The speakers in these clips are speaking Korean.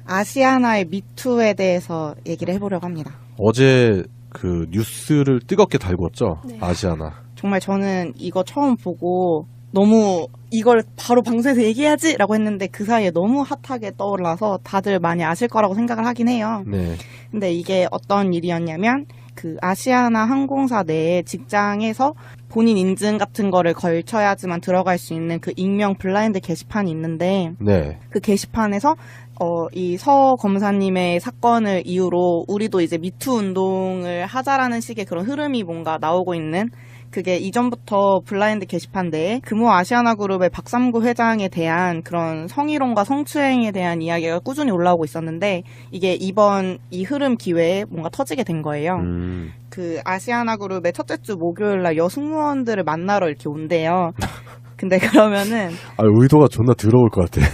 아시아나의 미투에 대해서 얘기를 해보려고 합니다. 어제 그 뉴스를 뜨겁게 달궜죠. 네. 아시아나. 정말 저는 이거 처음 보고 너무 이걸 바로 방송에서 얘기해야지라고 했는데 그 사이에 너무 핫하게 떠올라서 다들 많이 아실 거라고 생각을 하긴 해요. 네. 근데 이게 어떤 일이었냐면 그 아시아나 항공사 내에 직장에서 본인 인증 같은 거를 걸쳐야지만 들어갈 수 있는 그 익명 블라인드 게시판이 있는데 네. 그 게시판에서 이 서 검사님의 사건을 이유로 우리도 이제 미투 운동을 하자라는 식의 그런 흐름이 뭔가 나오고 있는 그게 이전부터 블라인드 게시판 내에 금호 아시아나그룹의 박삼구 회장에 대한 그런 성희롱과 성추행에 대한 이야기가 꾸준히 올라오고 있었는데 이게 이번 이 흐름 기회에 뭔가 터지게 된 거예요. 그 아시아나그룹의 첫째 주 목요일날 여승무원들을 만나러 이렇게 온대요. 근데 그러면은 의도가 존나 더러울 것 같아.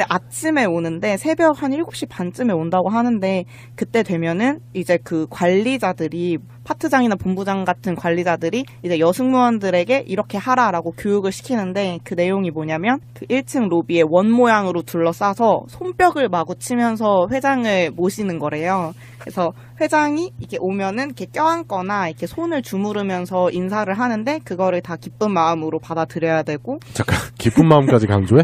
아침에 오는데 새벽 한 7시 반쯤에 온다고 하는데 그때 되면은 이제 그 관리자들이 파트장이나 본부장 같은 관리자들이 이제 여승무원들에게 이렇게 하라라고 교육을 시키는데 그 내용이 뭐냐면 그 1층 로비에 원 모양으로 둘러싸서 손뼉을 마구 치면서 회장을 모시는 거래요. 그래서 회장이 이렇게 오면은 이렇게 껴안거나 이렇게 손을 주무르면서 인사를 하는데 그거를 다 기쁜 마음으로 받아들여야 되고. 잠깐, 기쁜 마음까지 강조해?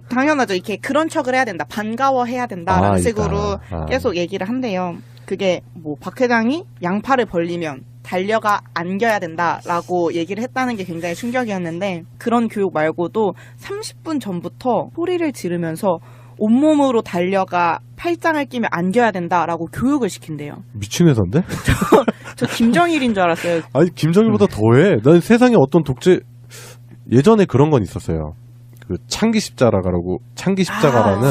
당연하죠. 이렇게 그런 척을 해야 된다. 반가워해야 된다라는 식으로 계속 얘기를 한대요. 그게 뭐 박 회장이 양팔을 벌리면 달려가 안겨야 된다라고 얘기를 했다는 게 굉장히 충격이었는데 그런 교육 말고도 30분 전부터 소리를 지르면서 온몸으로 달려가 팔짱을 끼면 안겨야 된다라고 교육을 시킨대요. 미친 회사인데? 저 김정일인 줄 알았어요. 아니 김정일보다 더해. 난 세상에 어떤 독재 예전에 그런 건 있었어요. 그 창기 십자가라고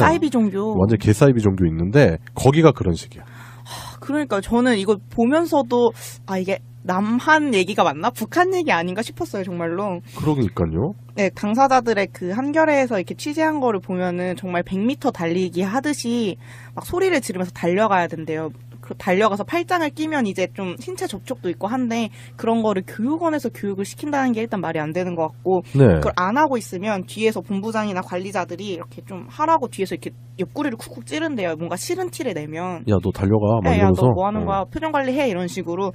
사이비 종교 완전 개사이비 종교 있는데 거기가 그런 식이야. 그러니까 저는 이거 보면서도 이게 남한 얘기가 맞나? 북한 얘기 아닌가 싶었어요, 정말로. 그러니까요. 네, 당사자들의 그 한겨레에서 이렇게 취재한 거를 보면은 정말 100m 달리기 하듯이 막 소리를 지르면서 달려가야 된대요. 달려가서 팔짱을 끼면 이제 좀 신체 접촉도 있고 한데 그런 거를 교육원에서 교육을 시킨다는 게 일단 말이 안 되는 것 같고 네. 그걸 안 하고 있으면 뒤에서 본부장이나 관리자들이 이렇게 좀 하라고 뒤에서 이렇게 옆구리를 쿡쿡 찌른대요. 뭔가 싫은 티를 내면 야 너 달려가 막 야 이러면서 너 뭐 하는 거야 표정 관리해 이런 식으로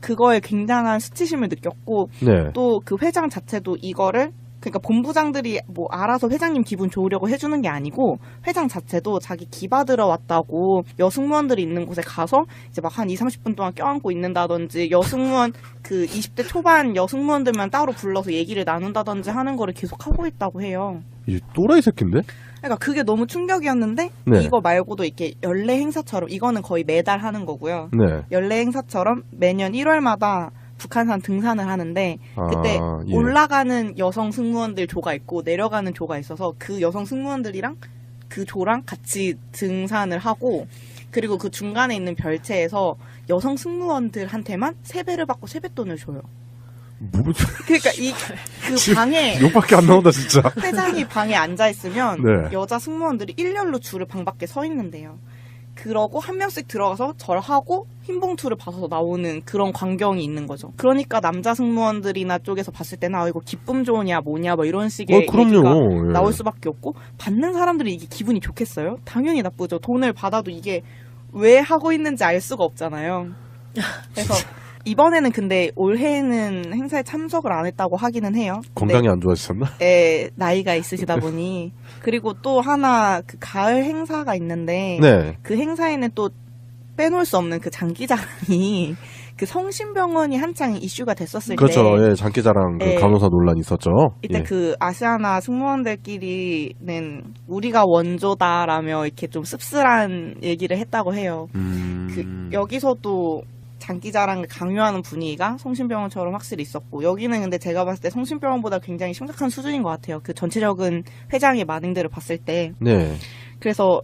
그거에 굉장한 수치심을 느꼈고 네. 또 그 회장 자체도 이거를 그러니까 본부장들이 뭐 알아서 회장님 기분 좋으려고 해주는 게 아니고 회장 자체도 자기 기받으러 왔다고 여승무원들이 있는 곳에 가서 이제 막 한 20-30분 동안 껴안고 있는다든지 여승무원 그 20대 초반 여승무원들만 따로 불러서 얘기를 나눈다든지 하는 거를 계속 하고 있다고 해요. 이 또라이 새끼인데? 그러니까 그게 너무 충격이었는데 네. 이거 말고도 이렇게 연례 행사처럼 이거는 거의 매달 하는 거고요. 네. 연례 행사처럼 매년 1월마다 북한산 등산을 하는데 그때 예. 올라가는 여성 승무원들 조가 있고 내려가는 조가 있어서 그 여성 승무원들이랑 그 조랑 같이 등산을 하고 그리고 그 중간에 있는 별채에서 여성 승무원들한테만 세배를 받고 세뱃돈을 줘요. 뭐? 그러니까 그 방에 욕밖에 안 나온다 진짜. 회장이 방에 앉아 있으면 네. 여자 승무원들이 일렬로 줄을 방 밖에 서 있는데요. 그러고 한 명씩 들어가서 절하고 흰 봉투를 받아서 나오는 그런 광경이 있는 거죠. 그러니까 남자 승무원들이나 쪽에서 봤을 때는 이거 기쁨 좋으냐 뭐냐 뭐 이런 식의 얘기가 예. 나올 수밖에 없고 받는 사람들이 이게 기분이 좋겠어요? 당연히 나쁘죠. 돈을 받아도 이게 왜 하고 있는지 알 수가 없잖아요. 그래서 이번에는 근데 올해는 행사에 참석을 안 했다고 하기는 해요. 건강이 안 좋아지셨나? 네, 나이가 있으시다 보니. 그리고 또 하나 그 가을 행사가 있는데 네. 그 행사에는 또 빼놓을 수 없는 그 장기자랑이 그 성심병원이 한창 이슈가 됐었을 그렇죠. 때. 예, 장기자랑 그 간호사 논란이 있었죠. 이때 예. 그 아시아나 승무원들끼리는 우리가 원조다라며 이렇게 좀 씁쓸한 얘기를 했다고 해요. 그 여기서도 장기자랑을 강요하는 분위기가 성심병원처럼 확실히 있었고 여기는 근데 제가 봤을 때 성심병원보다 굉장히 심각한 수준인 것 같아요. 그 전체적인 회장의 만행들을 봤을 때. 네. 그래서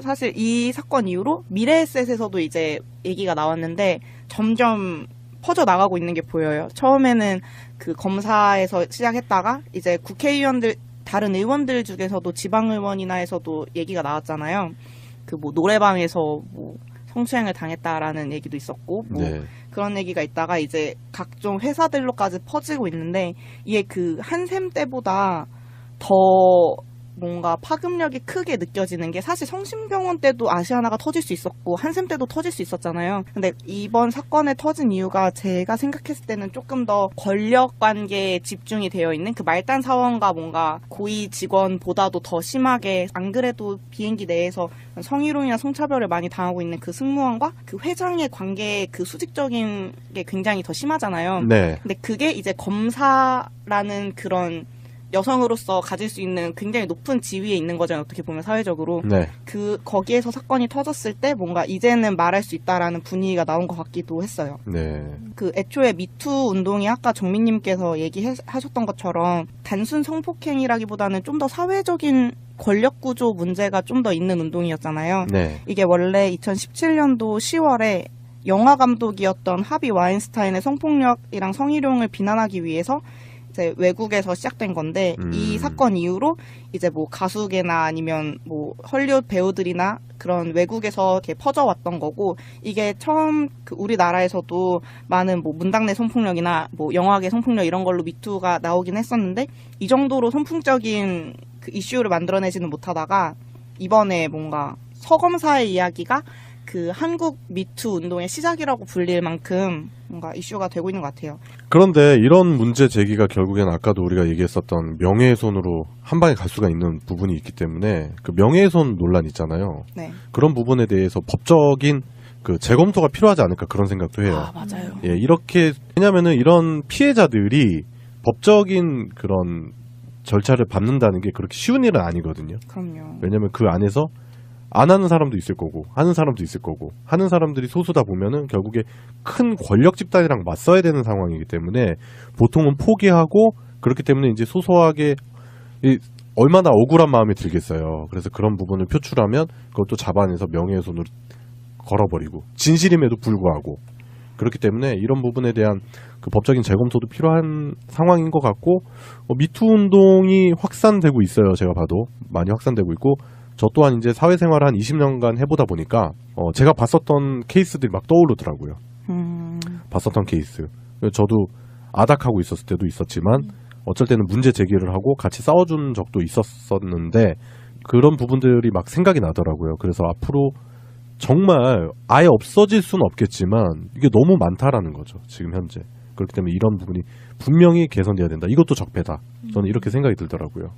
사실 이 사건 이후로 미래에셋에서도 이제 얘기가 나왔는데 점점 퍼져 나가고 있는 게 보여요. 처음에는 그 검사에서 시작했다가 이제 국회의원들 다른 의원들 중에서도 지방의원이나 해서도 얘기가 나왔잖아요. 그 뭐 노래방에서 뭐 성추행을 당했다라는 얘기도 있었고 뭐 네. 그런 얘기가 있다가 이제 각종 회사들로까지 퍼지고 있는데 이게 그 한샘 때보다 더 뭔가 파급력이 크게 느껴지는 게 사실 성심병원 때도 아시아나가 터질 수 있었고 한샘 때도 터질 수 있었잖아요. 근데 이번 사건에 터진 이유가 제가 생각했을 때는 조금 더 권력 관계에 집중이 되어 있는 그 말단 사원과 뭔가 고위 직원보다도 더 심하게 안 그래도 비행기 내에서 성희롱이나 성차별을 많이 당하고 있는 그 승무원과 그 회장의 관계의 그 수직적인 게 굉장히 더 심하잖아요. 네. 근데 그게 이제 검사라는 그런 여성으로서 가질 수 있는 굉장히 높은 지위에 있는 거잖아요. 어떻게 보면 사회적으로. 네. 거기에서 사건이 터졌을 때 뭔가 이제는 말할 수 있다라는 분위기가 나온 것 같기도 했어요. 네. 애초에 미투 운동이 아까 정민님께서 얘기하셨던 것처럼 단순 성폭행이라기보다는 좀 더 사회적인 권력 구조 문제가 좀 더 있는 운동이었잖아요. 네. 이게 원래 2017년도 10월에 영화 감독이었던 하비 와인스타인의 성폭력이랑 성희롱을 비난하기 위해서 이제 외국에서 시작된 건데 이 사건 이후로 이제 뭐 가수계나 아니면 뭐 헐리우드 배우들이나 그런 외국에서 이렇게 퍼져왔던 거고 이게 처음 우리나라에서도 많은 뭐 문당내 성폭력이나 뭐 영화계 성폭력 이런 걸로 미투가 나오긴 했었는데 이 정도로 선풍적인 그 이슈를 만들어내지는 못하다가 이번에 뭔가 서검사의 이야기가 그 한국 미투 운동의 시작이라고 불릴 만큼 뭔가 이슈가 되고 있는 것 같아요. 그런데 이런 문제 제기가 결국엔 아까도 우리가 얘기했었던 명예훼손으로 한 방에 갈 수가 있는 부분이 있기 때문에 그 명예훼손 논란 있잖아요. 네. 그런 부분에 대해서 법적인 그 재검토가 필요하지 않을까 그런 생각도 해요. 아, 맞아요. 예, 이렇게 왜냐면은 이런 피해자들이 법적인 그런 절차를 밟는다는 게 그렇게 쉬운 일은 아니거든요. 그럼요. 왜냐면 그 안에서 안 하는 사람도 있을 거고 하는 사람도 있을 거고 하는 사람들이 소수다 보면은 결국에 큰 권력 집단이랑 맞서야 되는 상황이기 때문에 보통은 포기하고 그렇기 때문에 이제 소소하게 얼마나 억울한 마음이 들겠어요. 그래서 그런 부분을 표출하면 그것도 잡아내서 명예훼손으로 걸어버리고 진실임에도 불구하고 그렇기 때문에 이런 부분에 대한 그 법적인 재검토도 필요한 상황인 것 같고 미투 운동이 확산되고 있어요. 제가 봐도 많이 확산되고 있고 저 또한 이제 사회생활을 한 20년간 해보다 보니까 제가 봤었던 케이스들이 막 떠오르더라고요. 봤었던 케이스. 저도 아닥하고 있었을 때도 있었지만 어쩔 때는 문제 제기를 하고 같이 싸워준 적도 있었었는데 그런 부분들이 막 생각이 나더라고요. 그래서 앞으로 정말 아예 없어질 수는 없겠지만 이게 너무 많다라는 거죠. 지금 현재. 그렇기 때문에 이런 부분이 분명히 개선돼야 된다. 이것도 적폐다. 저는 이렇게 생각이 들더라고요.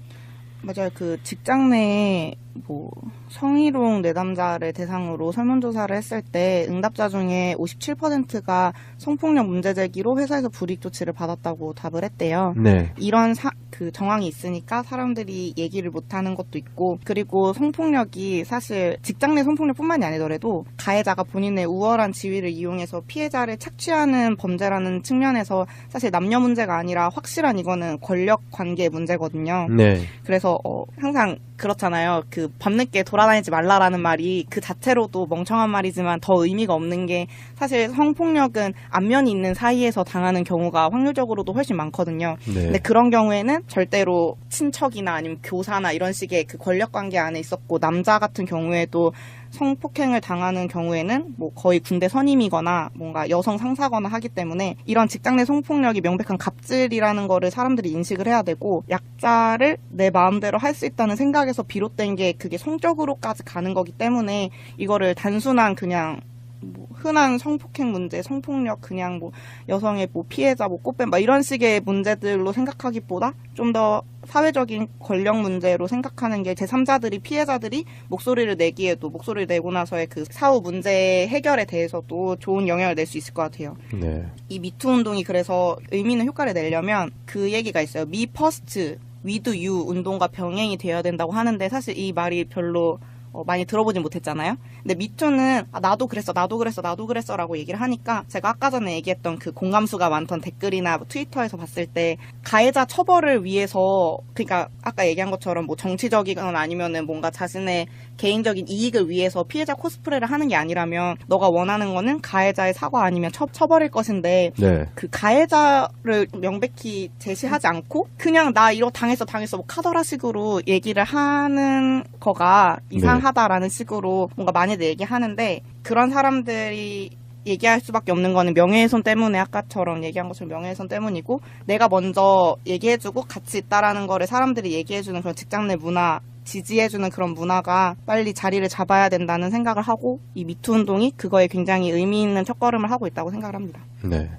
맞아요. 그 직장 내에 뭐 성희롱 내담자를 대상으로 설문조사를 했을 때 응답자 중에 57%가 성폭력 문제 제기로 회사에서 불이익 조치를 받았다고 답을 했대요. 네. 이런 그 정황이 있으니까 사람들이 얘기를 못하는 것도 있고 그리고 성폭력이 사실 직장 내 성폭력뿐만이 아니더라도 가해자가 본인의 우월한 지위를 이용해서 피해자를 착취하는 범죄라는 측면에서 사실 남녀 문제가 아니라 확실한 이거는 권력 관계 문제거든요. 네. 그래서 항상 그렇잖아요. 그 밤늦게 돌아다니지 말라라는 말이 그 자체로도 멍청한 말이지만 더 의미가 없는 게 사실 성폭력은 안면이 있는 사이에서 당하는 경우가 확률적으로도 훨씬 많거든요. 네. 근데 그런 경우에는 절대로 친척이나 아니면 교사나 이런 식의 그 권력 관계 안에 있었고 남자 같은 경우에도 성폭행을 당하는 경우에는 뭐 거의 군대 선임이거나 뭔가 여성 상사거나 하기 때문에 이런 직장 내 성폭력이 명백한 갑질이라는 거를 사람들이 인식을 해야 되고 약자를 내 마음대로 할 수 있다는 생각에서 비롯된 게 그게 성적으로까지 가는 거기 때문에 이거를 단순한 그냥 뭐 흔한 성폭행 문제, 성폭력 그냥 뭐 여성의 뭐 피해자, 뭐 꽃뱀 막 이런 식의 문제들로 생각하기보다 좀 더 사회적인 권력 문제로 생각하는 게 제3자들이 피해자들이 목소리를 내기에도 목소리를 내고 나서의 그 사후 문제 해결에 대해서도 좋은 영향을 낼 수 있을 것 같아요. 네. 이 미투 운동이 그래서 의미 있는 효과를 내려면 그 얘기가 있어요. 미 퍼스트, 위드 유 운동과 병행이 되어야 된다고 하는데 사실 이 말이 별로 많이 들어보진 못했잖아요. 근데 미투는 나도 그랬어 라고 얘기를 하니까 제가 아까 전에 얘기했던 그 공감수가 많던 댓글이나 뭐 트위터에서 봤을 때 가해자 처벌을 위해서 그러니까 아까 얘기한 것처럼 뭐 정치적이거나 아니면은 뭔가 자신의 개인적인 이익을 위해서 피해자 코스프레를 하는 게 아니라면 너가 원하는 거는 가해자의 사과 아니면 처벌일 것인데 네. 그 가해자를 명백히 제시하지 않고 그냥 나 이거 당했어 뭐 카더라식으로 얘기를 하는 거가 이상하다라는 식으로 뭔가 많이들 얘기하는데 그런 사람들이 얘기할 수밖에 없는 거는 명예훼손 때문에 아까처럼 얘기한 것처럼 명예훼손 때문이고 내가 먼저 얘기해주고 같이 있다라는 거를 사람들이 얘기해주는 그런 직장 내 문화 지지해주는 그런 문화가 빨리 자리를 잡아야 된다는 생각을 하고 이 미투 운동이 그거에 굉장히 의미 있는 첫걸음을 하고 있다고 생각을 합니다. 네.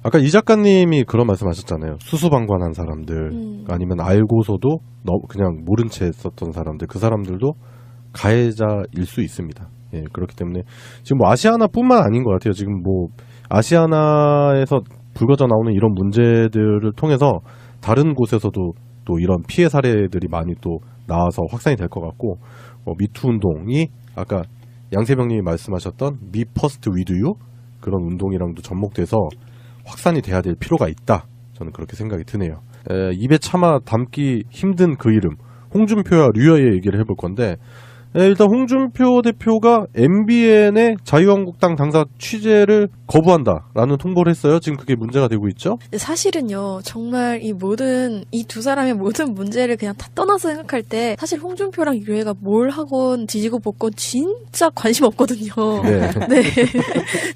아까 이 작가님이 그런 말씀하셨잖아요. 수수방관한 사람들 아니면 알고서도 그냥 모른 채 썼던 사람들 그 사람들도 가해자일 수 있습니다. 예, 그렇기 때문에 지금 뭐 아시아나뿐만 아닌 것 같아요. 지금 뭐 아시아나에서 불거져 나오는 이런 문제들을 통해서 다른 곳에서도 또 이런 피해 사례들이 많이 또 나와서 확산이 될 것 같고 미투 운동이 아까 양세병님이 말씀하셨던 미 퍼스트 위드유 그런 운동이랑도 접목돼서 확산이 돼야 될 필요가 있다. 저는 그렇게 생각이 드네요. 입에 참아 담기 힘든 그 이름 홍준표와 류여의 얘기를 해볼 건데 일단 홍준표 대표가 MBN의 자유한국당 당사 취재를 거부한다라는 통보를 했어요. 지금 그게 문제가 되고 있죠? 사실은요, 정말 이 두 사람의 모든 문제를 그냥 다 떠나서 생각할 때 사실 홍준표랑 류혜가 뭘 하건 뒤지고 볶건 진짜 관심 없거든요. 네. 네.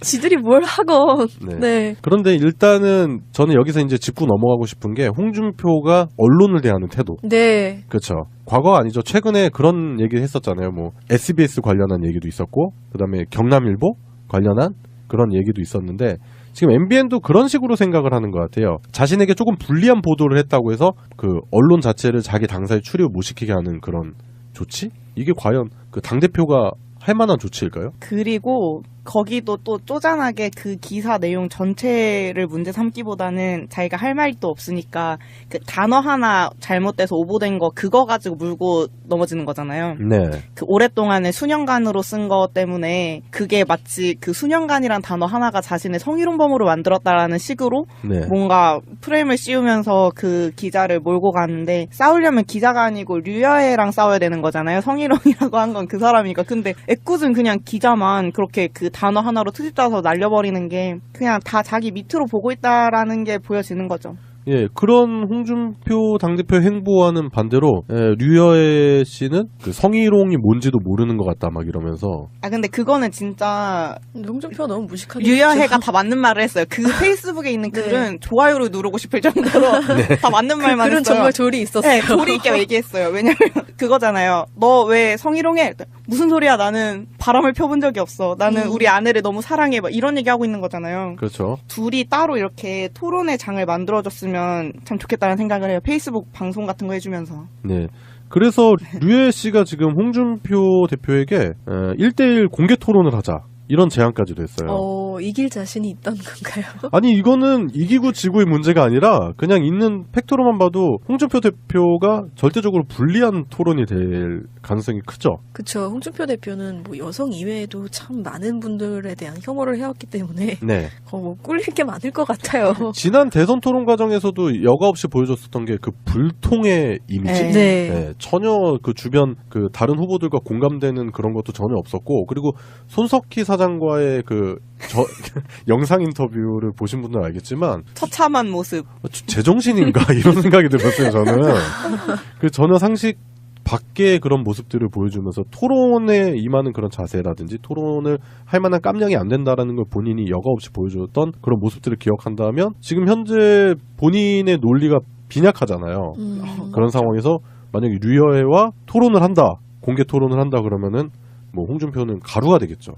지들이 뭘 하건. 네. 네. 그런데 일단은 저는 여기서 이제 짚고 넘어가고 싶은 게 홍준표가 언론을 대하는 태도. 네. 그렇죠. 과거 아니죠. 최근에 그런 얘기 했었잖아요. 뭐 SBS 관련한 얘기도 있었고 그다음에 경남일보 관련한 그런 얘기도 있었는데 지금 MBN도 그런 식으로 생각을 하는 것 같아요. 자신에게 조금 불리한 보도를 했다고 해서 그 언론 자체를 자기 당사에 출입 못 시키게 하는 그런 조치? 이게 과연 그 당대표가 할 만한 조치일까요? 그리고 거기도 또 쪼잔하게 그 기사 내용 전체를 문제 삼기보다는 자기가 할 말이 또 없으니까 그 단어 하나 잘못돼서 오보된 거 그거 가지고 물고 넘어지는 거잖아요. 네. 그 오랫동안에 수년간으로 쓴 거 때문에 그게 마치 그 수년간이란 단어 하나가 자신의 성희롱범으로 만들었다라는 식으로 네. 뭔가 프레임을 씌우면서 그 기자를 몰고 가는데 싸우려면 기자가 아니고 류여애랑 싸워야 되는 거잖아요. 성희롱이라고 한 건 그 사람이니까. 근데 애꿎은 그냥 기자만 그렇게 그 단어 하나로 트집 짜서 날려버리는 게 그냥 다 자기 밑으로 보고 있다라는 게 보여지는 거죠. 예, 그런 홍준표 당대표 행보와는 반대로 류여애 씨는 그 성희롱이 뭔지도 모르는 것 같다 막 이러면서 근데 그거는 진짜 홍준표가 너무 무식하게 류여애가 다 맞는 말을 했어요. 그 페이스북에 있는 네. 글은 좋아요를 누르고 싶을 정도로 다 맞는 말만 글은 했어요. 정말 조리 있었어요. 네, 조리 있게 얘기했어요. 왜냐면 그거잖아요. 너 왜 성희롱해? 무슨 소리야? 나는 바람을 펴본 적이 없어. 나는 우리 아내를 너무 사랑해. 막 이런 얘기하고 있는 거잖아요. 그렇죠. 둘이 따로 이렇게 토론의 장을 만들어줬으면 참 좋겠다는 생각을 해요. 페이스북 방송 같은 거 해주면서. 네. 그래서 류혜 씨가 지금 홍준표 대표에게 1대1 공개 토론을 하자. 이런 제안까지도 했어요. 이길 자신이 있던 건가요? 아니 이거는 이기고 지고의 문제가 아니라 그냥 있는 팩토로만 봐도 홍준표 대표가 절대적으로 불리한 토론이 될 가능성이 크죠. 그쵸. 홍준표 대표는 뭐 여성 이외에도 참 많은 분들에 대한 혐오를 해왔기 때문에 네. 뭐 꿀릴 게 많을 것 같아요. 지난 대선 토론 과정에서도 여과 없이 보여줬었던 게 그 불통의 이미지. 네. 네, 전혀 그 주변 그 다른 후보들과 공감되는 그런 것도 전혀 없었고 그리고 손석희 사장과의 그 영상 인터뷰를 보신 분들은 알겠지만 처참한 모습. 제정신인가 이런 생각이 들었어요. 저는 그 전혀 상식 밖의 그런 모습들을 보여주면서 토론에 임하는 그런 자세라든지 토론을 할 만한 깜냥이 안 된다라는 걸 본인이 여과 없이 보여줬던 그런 모습들을 기억한다면 지금 현재 본인의 논리가 빈약하잖아요. 그런 상황에서 만약에 류여애와 토론을 한다, 공개 토론을 한다 그러면은 뭐 홍준표는 가루가 되겠죠.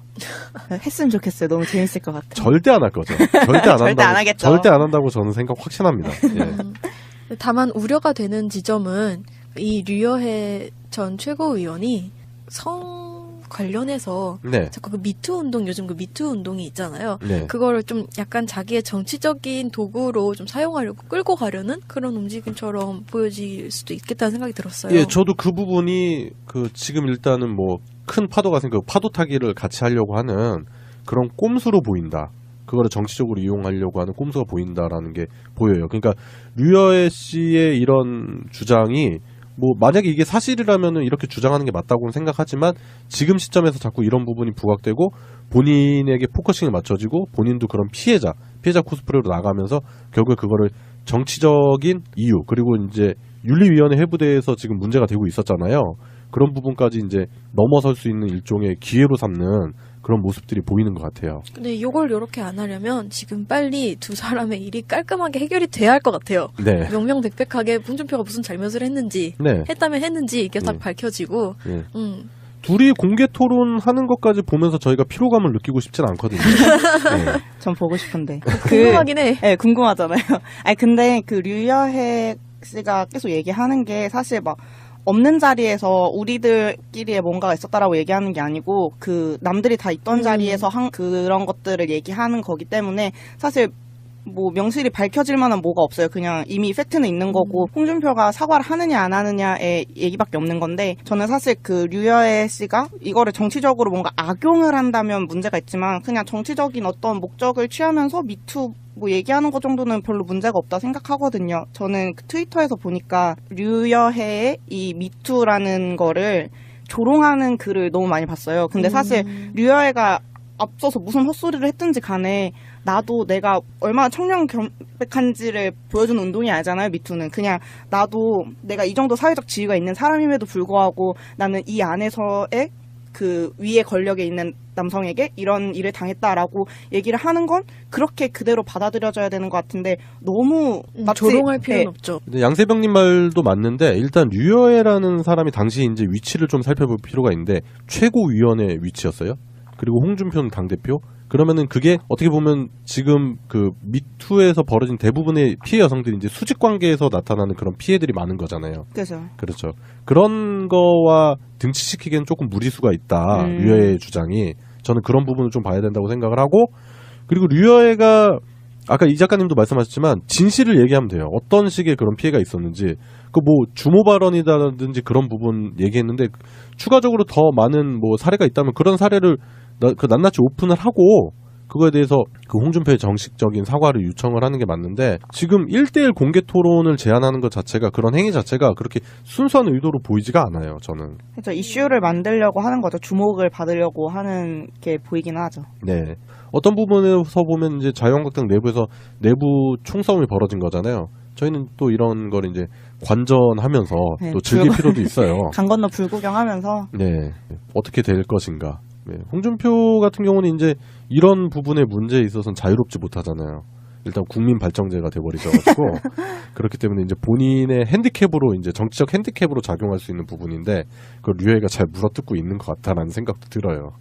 했으면 좋겠어요. 너무 재밌을 것 같아요. 절대 안 할 거죠. 절대 안 절대 한다고. 안 하겠죠. 절대 안 한다고 저는 생각 확신합니다. 예. 다만 우려가 되는 지점은 이 류여애 전 최고위원이 성 관련해서 네. 자꾸 그 미투 운동 요즘 그 미투 운동이 있잖아요. 네. 그거를 좀 약간 자기의 정치적인 도구로 좀 사용하려고 끌고 가려는 그런 움직임처럼 보여질 수도 있겠다는 생각이 들었어요. 예, 저도 그 부분이 그 지금 일단은 뭐 큰 파도가 생겨 파도 타기를 같이 하려고 하는 그런 꼼수로 보인다. 그거를 정치적으로 이용하려고 하는 꼼수가 보인다라는 게 보여요. 그러니까 류여애 씨의 이런 주장이 뭐 만약에 이게 사실이라면은 이렇게 주장하는 게 맞다고는 생각하지만 지금 시점에서 자꾸 이런 부분이 부각되고 본인에게 포커싱이 맞춰지고 본인도 그런 피해자 코스프레로 나가면서 결국에 그거를 정치적인 이유 그리고 이제 윤리위원회 회부대에서 지금 문제가 되고 있었잖아요. 그런 부분까지 이제 넘어설 수 있는 일종의 기회로 삼는 그런 모습들이 보이는 것 같아요. 근데 이걸 이렇게 안 하려면 지금 빨리 두 사람의 일이 깔끔하게 해결이 돼야 할 것 같아요. 네. 명명백백하게 홍준표가 무슨 잘못을 했는지, 네. 했다면 했는지 이게 딱 네. 밝혀지고, 네. 둘이 공개 토론하는 것까지 보면서 저희가 피로감을 느끼고 싶진 않거든요. 네. 전 보고 싶은데. 궁금하긴 해. 네, 궁금하잖아요. 아니, 근데 그 류여해 씨가 계속 얘기하는 게 사실 막 없는 자리에서 우리들끼리의 뭔가가 있었다라고 얘기하는 게 아니고 그 남들이 다 있던 자리에서 그런 것들을 얘기하는 거기 때문에 사실 뭐 명실이 밝혀질 만한 뭐가 없어요. 그냥 이미 팩트는 있는 거고 홍준표가 사과를 하느냐 안 하느냐의 얘기밖에 없는 건데 저는 사실 그 류여해 씨가 이거를 정치적으로 뭔가 악용을 한다면 문제가 있지만 그냥 정치적인 어떤 목적을 취하면서 미투 뭐 얘기하는 것 정도는 별로 문제가 없다 생각하거든요. 저는 그 트위터에서 보니까 류여해의 이 미투라는 거를 조롱하는 글을 너무 많이 봤어요. 근데 사실 류여해가 앞서서 무슨 헛소리를 했든지 간에 나도 내가 얼마나 청렴경백한지를 보여주는 운동이 아니잖아요. 미투는 그냥 나도 내가 이 정도 사회적 지위가 있는 사람임에도 불구하고 나는 이 안에서의 그 위에 권력에 있는 남성에게 이런 일을 당했다라고 얘기를 하는 건 그렇게 그대로 받아들여져야 되는 것 같은데 너무 마치 조롱할 필요는 없죠. 근데 양세병님 말도 맞는데 일단 류여해라는 사람이 당시 이제 위치를 좀 살펴볼 필요가 있는데 최고위원회 위치였어요. 그리고 홍준표는 당대표. 그러면은 그게 어떻게 보면 지금 그 미투에서 벌어진 대부분의 피해 여성들이 이제 수직 관계에서 나타나는 그런 피해들이 많은 거잖아요. 그죠. 그렇죠. 그런 거와 등치시키기엔 조금 무리수가 있다. 류여해의 주장이. 저는 그런 부분을 좀 봐야 된다고 생각을 하고 그리고 류여해가 아까 이 작가님도 말씀하셨지만 진실을 얘기하면 돼요. 어떤 식의 그런 피해가 있었는지. 그 뭐 주모 발언이라든지 그런 부분 얘기했는데 추가적으로 더 많은 뭐 사례가 있다면 그런 사례를 낱낱이 오픈을 하고 그거에 대해서 그 홍준표의 정식적인 사과를 요청을 하는 게 맞는데 지금 1대1 공개 토론을 제안하는 것 자체가 그런 행위 자체가 그렇게 순수한 의도로 보이지가 않아요. 저는. 그렇죠. 이슈를 만들려고 하는 거죠. 주목을 받으려고 하는 게 보이긴 하죠. 네. 어떤 부분에서 보면 이제 자유한국당 내부에서 내부 총싸움이 벌어진 거잖아요. 저희는 또 이런 걸 이제 관전하면서 네, 또 즐길 필요도 있어요. 강 건너 불구경하면서 네. 어떻게 될 것인가. 네. 홍준표 같은 경우는 이제 이런 부분의 문제에 있어서는 자유롭지 못하잖아요. 일단 국민 발정제가 돼버리셔가지고 그렇기 때문에 이제 본인의 핸디캡으로 이제 정치적 핸디캡으로 작용할 수 있는 부분인데 그걸 류여해가 잘 물어뜯고 있는 것 같다라는 생각도 들어요.